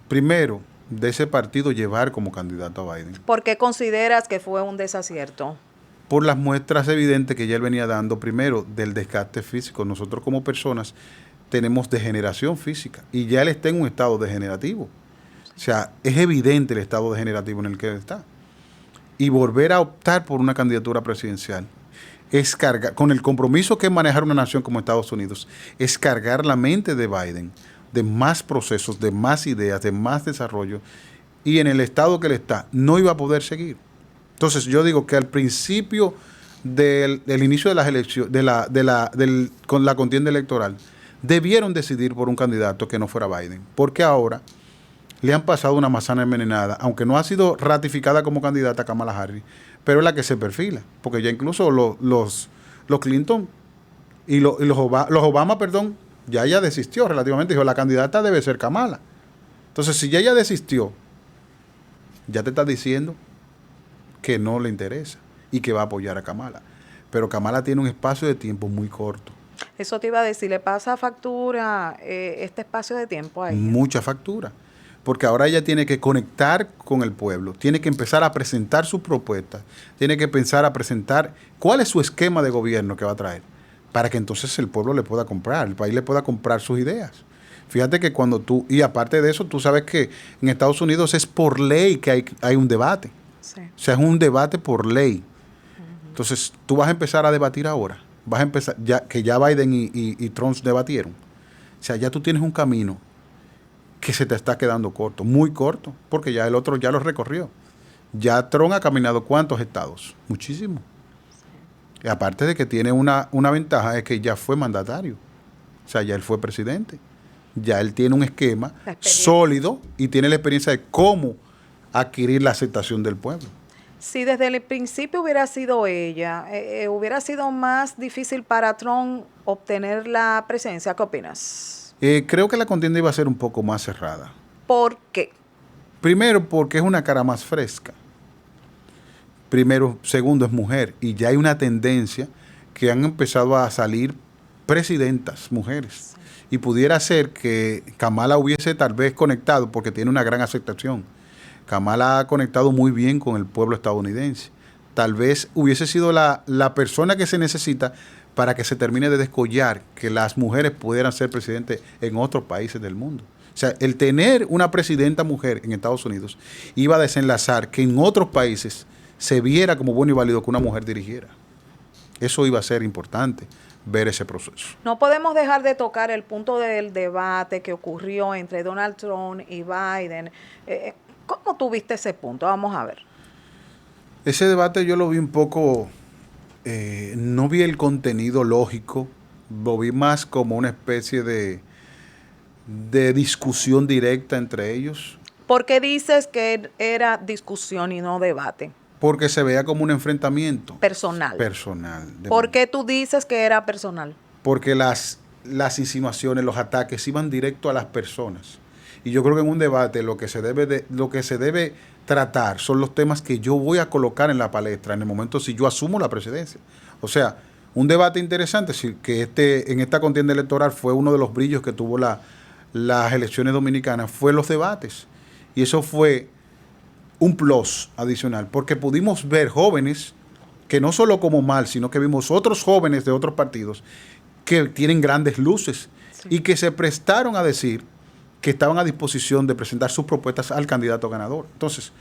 Primero, de ese partido llevar como candidato a Biden. ¿Por qué consideras que fue un desacierto? Por las muestras evidentes que ya él venía dando, primero, del desgaste físico. Nosotros como personas tenemos degeneración física y ya él está en un estado degenerativo. O sea, es evidente el estado degenerativo en el que él está. Y volver a optar por una candidatura presidencial es cargar, con el compromiso que es manejar una nación como Estados Unidos, es cargar la mente de Biden de más procesos, de más ideas, de más desarrollo. Y en el estado que él está, no iba a poder seguir. Entonces, yo digo que al principio del inicio de las elecciones, con la contienda electoral, debieron decidir por un candidato que no fuera Biden. Porque ahora le han pasado una manzana envenenada, aunque no ha sido ratificada como candidata a Kamala Harris, pero es la que se perfila, porque ya incluso los Clinton y los Obama, ya ella desistió relativamente, dijo, la candidata debe ser Kamala. Entonces, si ya ella desistió, ya te está diciendo que no le interesa y que va a apoyar a Kamala. Pero Kamala tiene un espacio de tiempo muy corto. Eso te iba a decir, ¿le pasa factura este espacio de tiempo a ella? Mucha factura. Porque ahora ella tiene que conectar con el pueblo, tiene que empezar a presentar sus propuestas, tiene que empezar a presentar cuál es su esquema de gobierno que va a traer, para que entonces el pueblo le pueda comprar, el país le pueda comprar sus ideas. Fíjate que y aparte de eso, tú sabes que en Estados Unidos es por ley que hay un debate. Sí. O sea, es un debate por ley. Entonces, tú vas a empezar a debatir ahora, que ya Biden y Trump debatieron. O sea, ya tú tienes un camino que se te está quedando corto, muy corto, porque ya el otro ya lo recorrió. Ya Trump ha caminado ¿cuántos estados? Muchísimo. Y aparte de que tiene una ventaja, es que ya fue mandatario. O sea, ya él fue presidente. Ya él tiene un esquema sólido y tiene la experiencia de cómo adquirir la aceptación del pueblo. Si desde el principio hubiera sido ella, hubiera sido más difícil para Trump obtener la presidencia. ¿Qué opinas? Creo que la contienda iba a ser un poco más cerrada. ¿Por qué? Primero, porque es una cara más fresca. Primero, segundo, es mujer. Y ya hay una tendencia que han empezado a salir presidentas, mujeres. Y pudiera ser que Kamala hubiese tal vez conectado, porque tiene una gran aceptación. Kamala ha conectado muy bien con el pueblo estadounidense. Tal vez hubiese sido la persona que se necesita para que se termine de descollar que las mujeres pudieran ser presidentes en otros países del mundo. O sea, el tener una presidenta mujer en Estados Unidos iba a desenlazar que en otros países se viera como bueno y válido que una mujer dirigiera. Eso iba a ser importante, ver ese proceso. No podemos dejar de tocar el punto del debate que ocurrió entre Donald Trump y Biden. ¿Cómo tú viste ese punto? Vamos a ver. Ese debate yo lo vi un poco... no vi el contenido lógico, lo vi más como una especie de discusión directa entre ellos. ¿Por qué dices que era discusión y no debate? Porque se veía como un enfrentamiento. Personal. ¿Por qué tú dices que era personal? Porque las insinuaciones, los ataques iban directo a las personas. Y yo creo que en un debate lo que se debe tratar son los temas que yo voy a colocar en la palestra en el momento si yo asumo la presidencia. O sea, un debate interesante, que en esta contienda electoral fue uno de los brillos que tuvo las elecciones dominicanas, fue los debates. Y eso fue un plus adicional, porque pudimos ver jóvenes que no solo como mal, sino que vimos otros jóvenes de otros partidos que tienen grandes luces y que se prestaron a decir que estaban a disposición de presentar sus propuestas al candidato ganador. Entonces,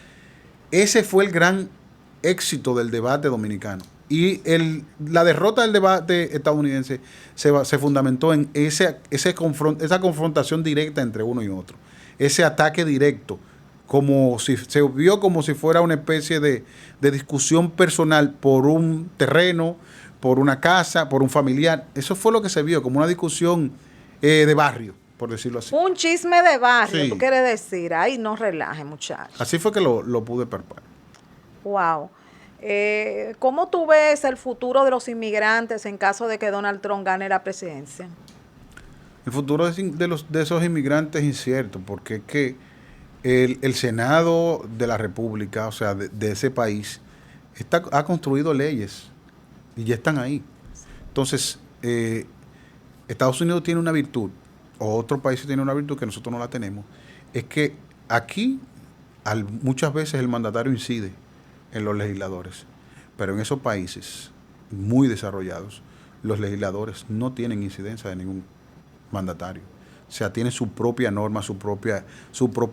ese fue el gran éxito del debate dominicano. Y la derrota del debate estadounidense se fundamentó en esa confrontación directa entre uno y otro. Ese ataque directo, como si se vio como si fuera una especie de discusión personal por un terreno, por una casa, por un familiar. Eso fue lo que se vio, como una discusión de barrio, por decirlo así. Un chisme de barrio, Sí. tú quieres decir. Ay, no relaje, muchachos. Así fue que lo pude palpar. Wow. ¿Cómo tú ves el futuro de los inmigrantes en caso de que Donald Trump gane la presidencia? El futuro de esos inmigrantes es incierto, porque es que el Senado de la República, o sea, de ese país, ha construido leyes y ya están ahí. Entonces, Estados Unidos tiene una virtud, o otros países tienen una virtud que nosotros no la tenemos, es que aquí muchas veces el mandatario incide en los legisladores, pero en esos países muy desarrollados, los legisladores no tienen incidencia de ningún mandatario. O sea, tienen su propia norma, su propio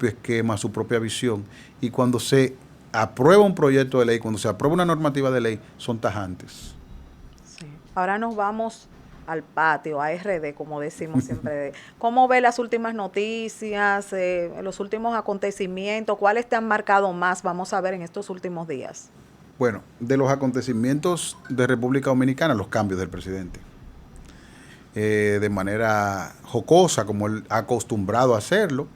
esquema, su propia visión, y cuando se aprueba un proyecto de ley, cuando se aprueba una normativa de ley, son tajantes. Sí. Ahora nos vamos al patio, a RD, como decimos siempre. ¿Cómo ve las últimas noticias, los últimos acontecimientos? ¿Cuáles te han marcado más? Vamos a ver en estos últimos días. Bueno, de los acontecimientos de República Dominicana, los cambios del presidente. De manera jocosa, como él ha acostumbrado a hacerlo.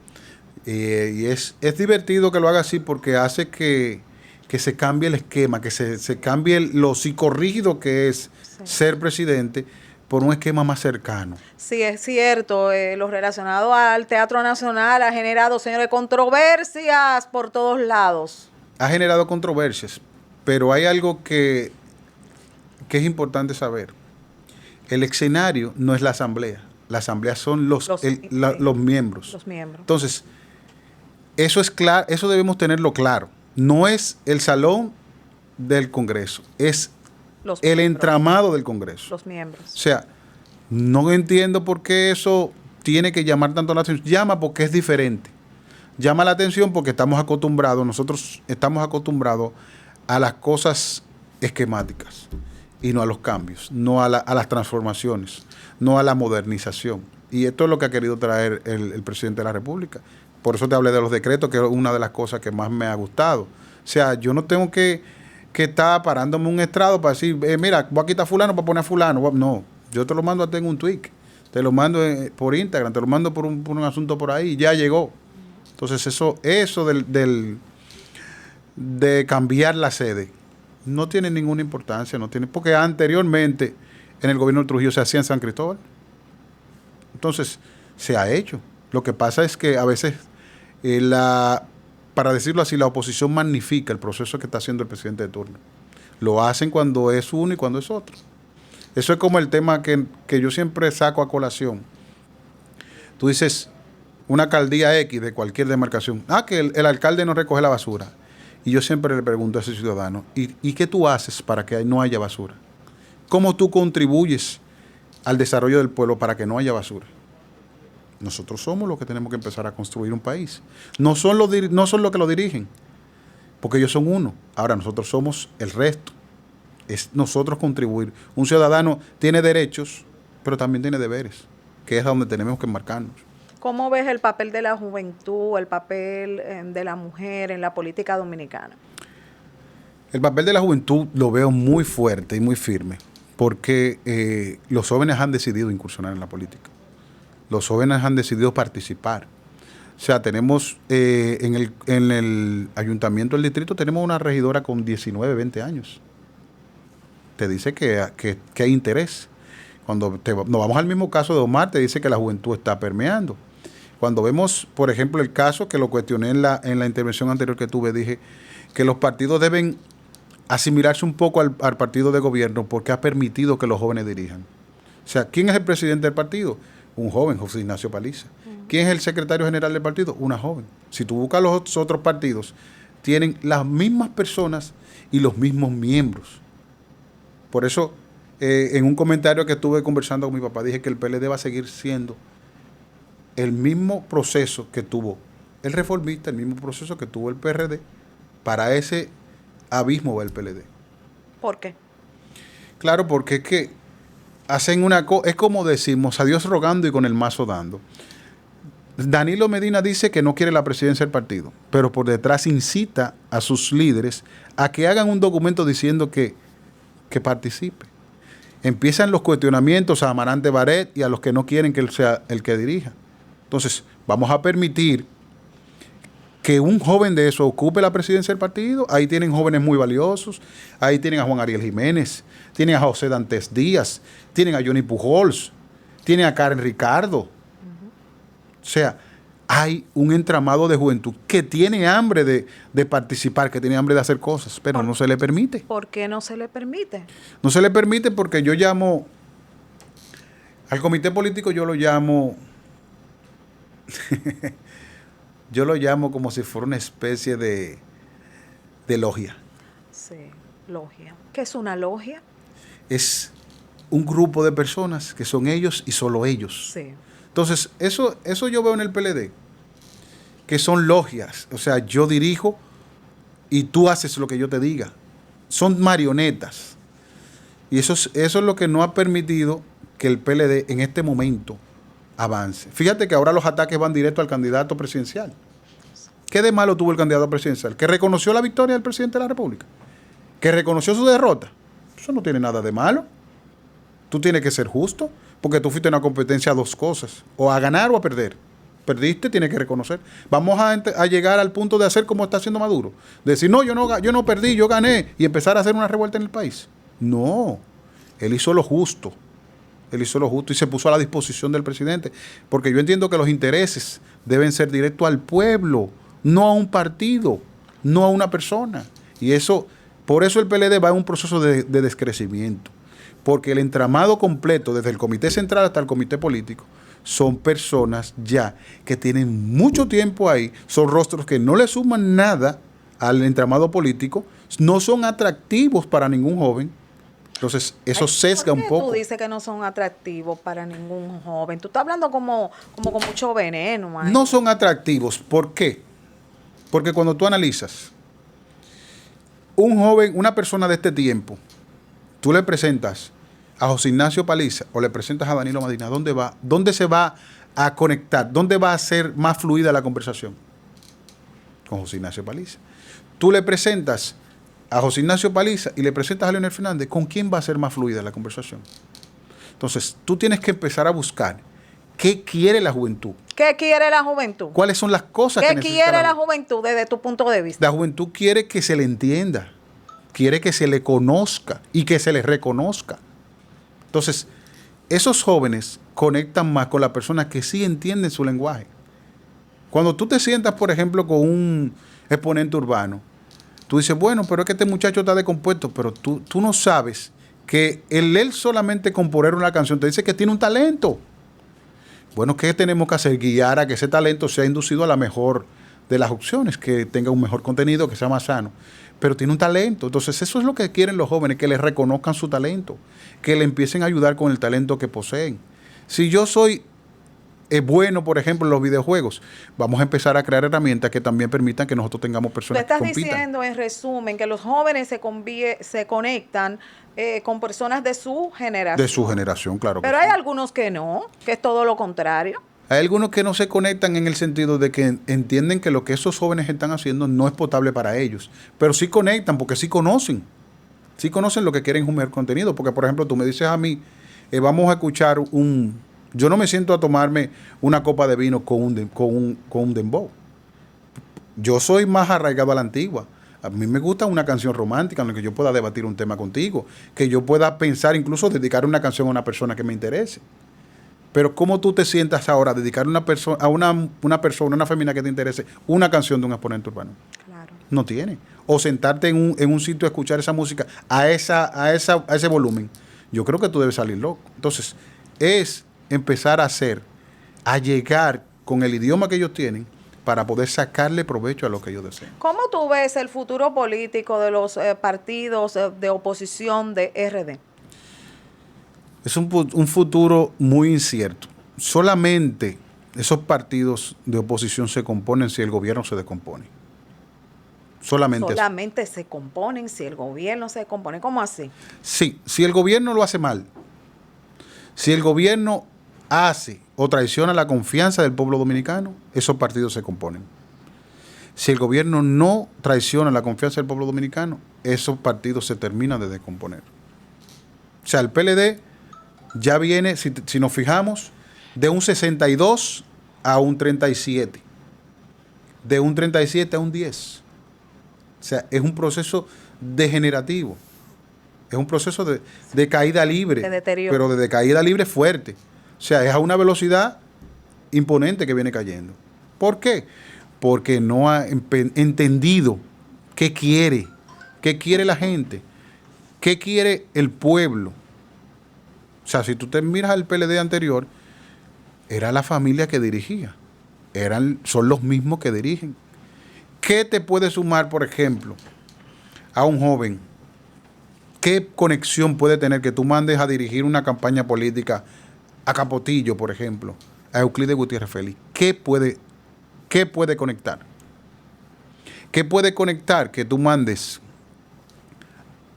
Y es divertido que lo haga así porque hace que se cambie el esquema, que se cambie lo psicorrígido que es ser presidente por un esquema más cercano. Sí, es cierto, lo relacionado al Teatro Nacional ha generado, señores, controversias por todos lados. Ha generado controversias, pero hay algo que es importante saber. El escenario no es la asamblea son los miembros. Los miembros. Entonces, eso es claro, eso debemos tenerlo claro. No es el salón del Congreso, es el entramado del Congreso. Los miembros. O sea, no entiendo por qué eso tiene que llamar tanto la atención. Llama porque es diferente. Llama la atención porque nosotros estamos acostumbrados a las cosas esquemáticas y no a los cambios, no a las transformaciones, no a la modernización. Y esto es lo que ha querido traer el presidente de la República. Por eso te hablé de los decretos, que es una de las cosas que más me ha gustado. O sea, yo no tengo que estar parándome un estrado para decir, mira, voy a quitar fulano para poner a fulano. No, yo te lo mando en un tweet, te lo mando por Instagram, te lo mando por un asunto por ahí, y ya llegó. Entonces eso de cambiar la sede no tiene ninguna importancia, porque anteriormente en el gobierno de Trujillo se hacía en San Cristóbal. Entonces, se ha hecho. Lo que pasa es que a veces, para decirlo así, la oposición magnifica el proceso que está haciendo el presidente de turno. Lo hacen cuando es uno y cuando es otro. Eso es como el tema que yo siempre saco a colación. Tú dices, una alcaldía X de cualquier demarcación, que el alcalde no recoge la basura. Y yo siempre le pregunto a ese ciudadano, ¿y qué tú haces para que no haya basura? ¿Cómo tú contribuyes al desarrollo del pueblo para que no haya basura? Nosotros somos los que tenemos que empezar a construir un país. No son los que lo dirigen, porque ellos son uno. Ahora nosotros somos el resto. Es nosotros contribuir. Un ciudadano tiene derechos, pero también tiene deberes, que es a donde tenemos que enmarcarnos. ¿Cómo ves el papel de la juventud, el papel de la mujer en la política dominicana? El papel de la juventud lo veo muy fuerte y muy firme, porque los jóvenes han decidido incursionar en la política. Los jóvenes han decidido participar. O sea, tenemos en el ayuntamiento del distrito, tenemos una regidora con 19, 20 años. Te dice que hay interés. Cuando nos vamos al mismo caso de Omar, te dice que la juventud está permeando. Cuando vemos, por ejemplo, el caso que lo cuestioné en la intervención anterior que tuve, dije que los partidos deben asimilarse un poco al partido de gobierno porque ha permitido que los jóvenes dirijan. O sea, ¿quién es el presidente del partido? Un joven, José Ignacio Paliza. ¿Quién es el secretario general del partido? Una joven. Si tú buscas los otros partidos, tienen las mismas personas y los mismos miembros. Por eso, en un comentario que estuve conversando con mi papá, dije que el PLD va a seguir siendo el mismo proceso que tuvo el reformista, el mismo proceso que tuvo el PRD, para ese abismo del PLD. ¿Por qué? Claro, porque es que hacen una cosa, es como decimos, a Dios rogando y con el mazo dando. Danilo Medina dice que no quiere la presidencia del partido, pero por detrás incita a sus líderes a que hagan un documento diciendo que participe. Empiezan los cuestionamientos a Amarante Baret y a los que no quieren que él sea el que dirija. Entonces, vamos a permitir que un joven de eso ocupe la presidencia del partido. Ahí tienen jóvenes muy valiosos. Ahí tienen a Juan Ariel Jiménez, tienen a José Dantes Díaz, tienen a Johnny Pujols, tienen a Karen Ricardo. O sea, hay un entramado de juventud que tiene hambre de participar, que tiene hambre de hacer cosas, pero no se le permite. ¿Por qué no se le permite? No se le permite porque yo llamo, al comité político yo lo llamo, yo lo llamo como si fuera una especie de logia. Sí, logia. ¿Qué es una logia? Es un grupo de personas que son ellos y solo ellos. Sí. Entonces, eso yo veo en el PLD, que son logias. O sea, yo dirijo y tú haces lo que yo te diga. Son marionetas. Y eso es lo que no ha permitido que el PLD en este momento avance. Fíjate que ahora los ataques van directo al candidato presidencial. ¿Qué de malo tuvo el candidato presidencial? Que reconoció la victoria del presidente de la República. Que reconoció su derrota. Eso no tiene nada de malo. Tú tienes que ser justo, porque tú fuiste en una competencia a dos cosas, o a ganar o a perder. Perdiste, tienes que reconocer. Vamos a llegar al punto de hacer como está haciendo Maduro. De decir, no, yo no perdí, yo gané, y empezar a hacer una revuelta en el país. No, él hizo lo justo. Él hizo lo justo y se puso a la disposición del presidente, porque yo entiendo que los intereses deben ser directos al pueblo, no a un partido, no a una persona. Y eso, por eso el PLD va en un proceso de descrecimiento. Porque el entramado completo, desde el comité central hasta el comité político, son personas ya que tienen mucho tiempo ahí, son rostros que no le suman nada al entramado político, no son atractivos para ningún joven. Entonces, eso sesga un poco. ¿Por qué tú dices que no son atractivos para ningún joven? Tú estás hablando como con mucho veneno, man. No son atractivos. ¿Por qué? Porque cuando tú analizas un joven, una persona de este tiempo, tú le presentas a José Ignacio Paliza o le presentas a Danilo Medina, ¿dónde va? ¿Dónde se va a conectar? ¿Dónde va a ser más fluida la conversación? Con José Ignacio Paliza. Tú le presentas a José Ignacio Paliza y le presentas a Leonel Fernández, ¿con quién va a ser más fluida la conversación? Entonces, tú tienes que empezar a buscar qué quiere la juventud. ¿Qué quiere la juventud? ¿Cuáles son las cosas que necesita ¿Qué quiere la juventud desde tu punto de vista? La juventud quiere que se le entienda, quiere que se le conozca y que se le reconozca. Entonces, esos jóvenes conectan más con las personas que sí entienden su lenguaje. Cuando tú te sientas, por ejemplo, con un exponente urbano, tú dices, bueno, pero es que este muchacho está descompuesto, pero tú no sabes que él solamente componer una canción te dice que tiene un talento. Bueno, ¿qué tenemos que hacer? Guiar a que ese talento sea inducido a la mejor de las opciones, que tenga un mejor contenido, que sea más sano. Pero tiene un talento. Entonces, eso es lo que quieren los jóvenes, que les reconozcan su talento, que le empiecen a ayudar con el talento que poseen. Si yo soy bueno, por ejemplo, en los videojuegos, vamos a empezar a crear herramientas que también permitan que nosotros tengamos personas que compitan. Tú estás diciendo, en resumen, que los jóvenes se conectan con personas de su generación. De su generación, claro. Pero hay algunos que no, que es todo lo contrario. Hay algunos que no se conectan en el sentido de que entienden que lo que esos jóvenes están haciendo no es potable para ellos. Pero sí conectan porque sí conocen. Sí conocen lo que quieren un mejor contenido. Porque, por ejemplo, tú me dices a mí, vamos a escuchar yo no me siento a tomarme una copa de vino con un dembow. Yo soy más arraigado a la antigua. A mí me gusta una canción romántica en la que yo pueda debatir un tema contigo, que yo pueda pensar, incluso dedicar una canción a una persona que me interese. Pero ¿cómo tú te sientas ahora a dedicar una fémina que te interese, una canción de un exponente urbano? Claro. No tiene. O sentarte en un sitio a escuchar esa música a ese volumen. Yo creo que tú debes salir loco. Entonces, es empezar a llegar con el idioma que ellos tienen, para poder sacarle provecho a lo que ellos desean. ¿Cómo tú ves el futuro político de los partidos de oposición de RD? Es un futuro muy incierto. Solamente esos partidos de oposición se componen si el gobierno se descompone. Solamente se componen si el gobierno se descompone. ¿Cómo así? Sí, si el gobierno lo hace mal, si el gobierno hace o traiciona la confianza del pueblo dominicano, esos partidos se componen. Si el gobierno no traiciona la confianza del pueblo dominicano, esos partidos se terminan de descomponer. O sea, el PLD ya viene, si nos fijamos, de un 62 a un 37. De un 37 a un 10. O sea, es un proceso degenerativo. Es un proceso de caída libre. De deterioro. Pero de caída libre fuerte. O sea, es a una velocidad imponente que viene cayendo. ¿Por qué? Porque no ha entendido qué quiere la gente, qué quiere el pueblo. O sea, si tú te miras al PLD anterior, era la familia que dirigía. Son los mismos que dirigen. ¿Qué te puede sumar, por ejemplo, a un joven? ¿Qué conexión puede tener que tú mandes a dirigir una campaña política a Capotillo, por ejemplo, a Euclides Gutiérrez Félix? ¿Qué puede conectar? ¿Qué puede conectar que tú mandes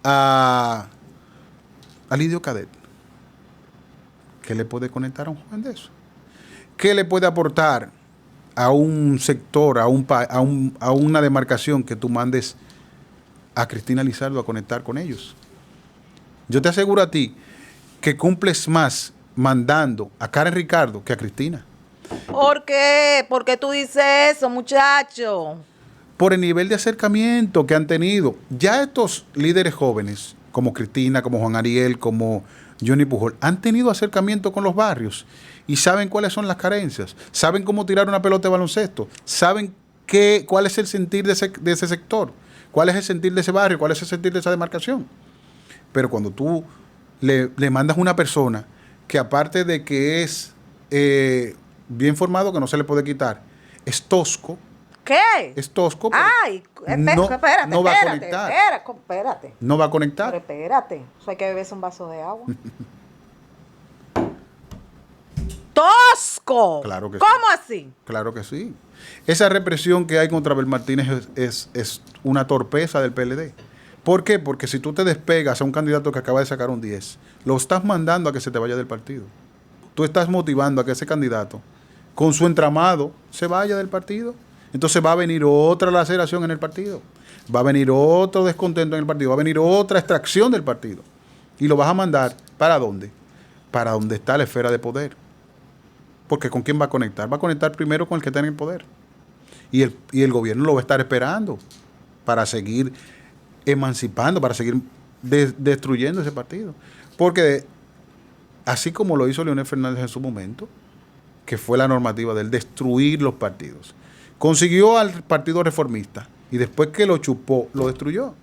a Lidio Cadet? ¿Qué le puede conectar a un joven de eso? ¿Qué le puede aportar a un sector, a una demarcación que tú mandes a Cristina Lizardo a conectar con ellos? Yo te aseguro a ti que cumples más mandando a Karen Ricardo que a Cristina. ¿Por qué? ¿Por qué tú dices eso, muchacho? Por el nivel de acercamiento que han tenido. Ya estos líderes jóvenes, como Cristina, como Juan Ariel, como Johnny Pujol, han tenido acercamiento con los barrios y saben cuáles son las carencias, saben cómo tirar una pelota de baloncesto, saben cuál es el sentir de ese sector, cuál es el sentir de ese barrio, cuál es el sentir de esa demarcación. Pero cuando tú le mandas a una persona que, aparte de que es bien formado, que no se le puede quitar, es tosco. ¿Qué? Es tosco. Ay, espérate, no va a conectar. Espérate. No va a conectar. Pero espérate, eso hay que beberse un vaso de agua. ¡Tosco! Claro que ¿Cómo sí. así? Claro que sí. Esa represión que hay contra Abel Martínez es una torpeza del PLD. ¿Por qué? Porque si tú te despegas a un candidato que acaba de sacar un 10, lo estás mandando a que se te vaya del partido. Tú estás motivando a que ese candidato, con su entramado, se vaya del partido. Entonces va a venir otra laceración en el partido. Va a venir otro descontento en el partido. Va a venir otra extracción del partido. Y lo vas a mandar, ¿para dónde? Para donde está la esfera de poder. Porque ¿con quién va a conectar? Va a conectar primero con el que está en el poder. Y el gobierno lo va a estar esperando para seguir emancipando, para seguir destruyendo ese partido. Porque así como lo hizo Leonel Fernández en su momento, que fue la normativa del destruir los partidos, consiguió al Partido Reformista y después que lo chupó, lo destruyó.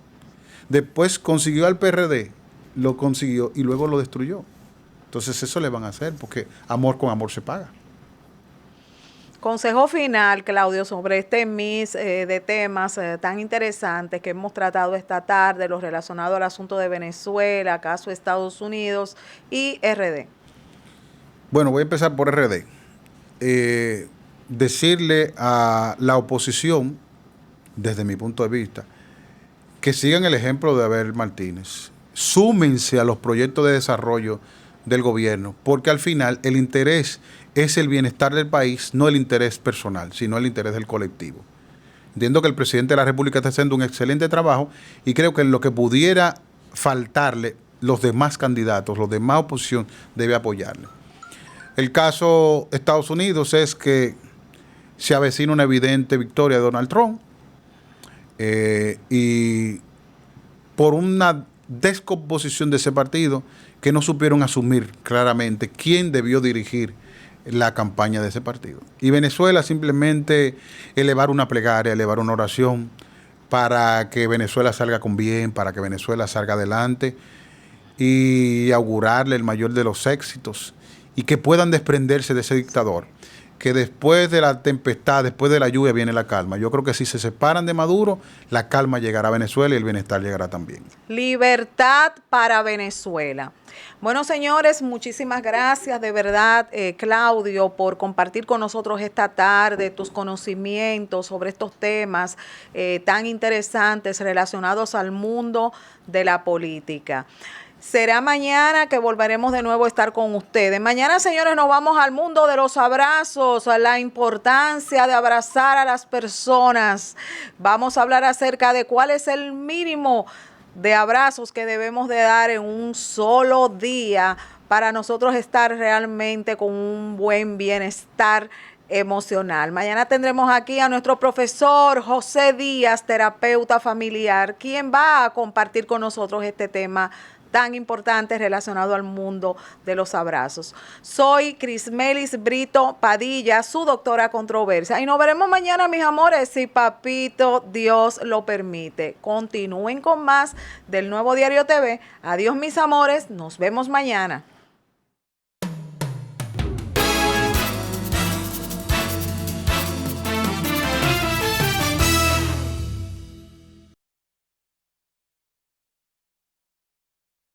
Después consiguió al PRD, lo consiguió y luego lo destruyó. Entonces eso le van a hacer porque amor con amor se paga. Consejo final, Claudio, sobre este mix de temas tan interesantes que hemos tratado esta tarde, los relacionados al asunto de Venezuela, caso Estados Unidos y RD. Bueno, voy a empezar por RD. Decirle a la oposición, desde mi punto de vista, que sigan el ejemplo de Abel Martínez. Súmense a los proyectos de desarrollo del gobierno, porque al final el interés es el bienestar del país, no el interés personal, sino el interés del colectivo. Entiendo que el presidente de la República está haciendo un excelente trabajo y creo que en lo que pudiera faltarle, los demás candidatos, los demás oposición, debe apoyarle. El caso Estados Unidos es que se avecina una evidente victoria de Donald Trump y por una descomposición de ese partido que no supieron asumir claramente quién debió dirigir la campaña de ese partido. Y Venezuela simplemente elevar una plegaria, elevar una oración para que Venezuela salga con bien, para que Venezuela salga adelante y augurarle el mayor de los éxitos y que puedan desprenderse de ese dictador que después de la tempestad, después de la lluvia viene la calma. Yo creo que si se separan de Maduro, la calma llegará a Venezuela y el bienestar llegará también. Libertad para Venezuela. Bueno, señores, muchísimas gracias de verdad, Claudio, por compartir con nosotros esta tarde tus conocimientos sobre estos temas tan interesantes relacionados al mundo de la política. Será mañana que volveremos de nuevo a estar con ustedes. Mañana, señores, nos vamos al mundo de los abrazos, a la importancia de abrazar a las personas. Vamos a hablar acerca de cuál es el mínimo de abrazos que debemos de dar en un solo día para nosotros estar realmente con un buen bienestar emocional. Mañana tendremos aquí a nuestro profesor José Díaz, terapeuta familiar, quien va a compartir con nosotros este tema tan importante relacionado al mundo de los abrazos. Soy Crismelis Brito Padilla, su doctora controversia. Y nos veremos mañana, mis amores, si papito Dios lo permite. Continúen con más del Nuevo Diario TV. Adiós, mis amores. Nos vemos mañana.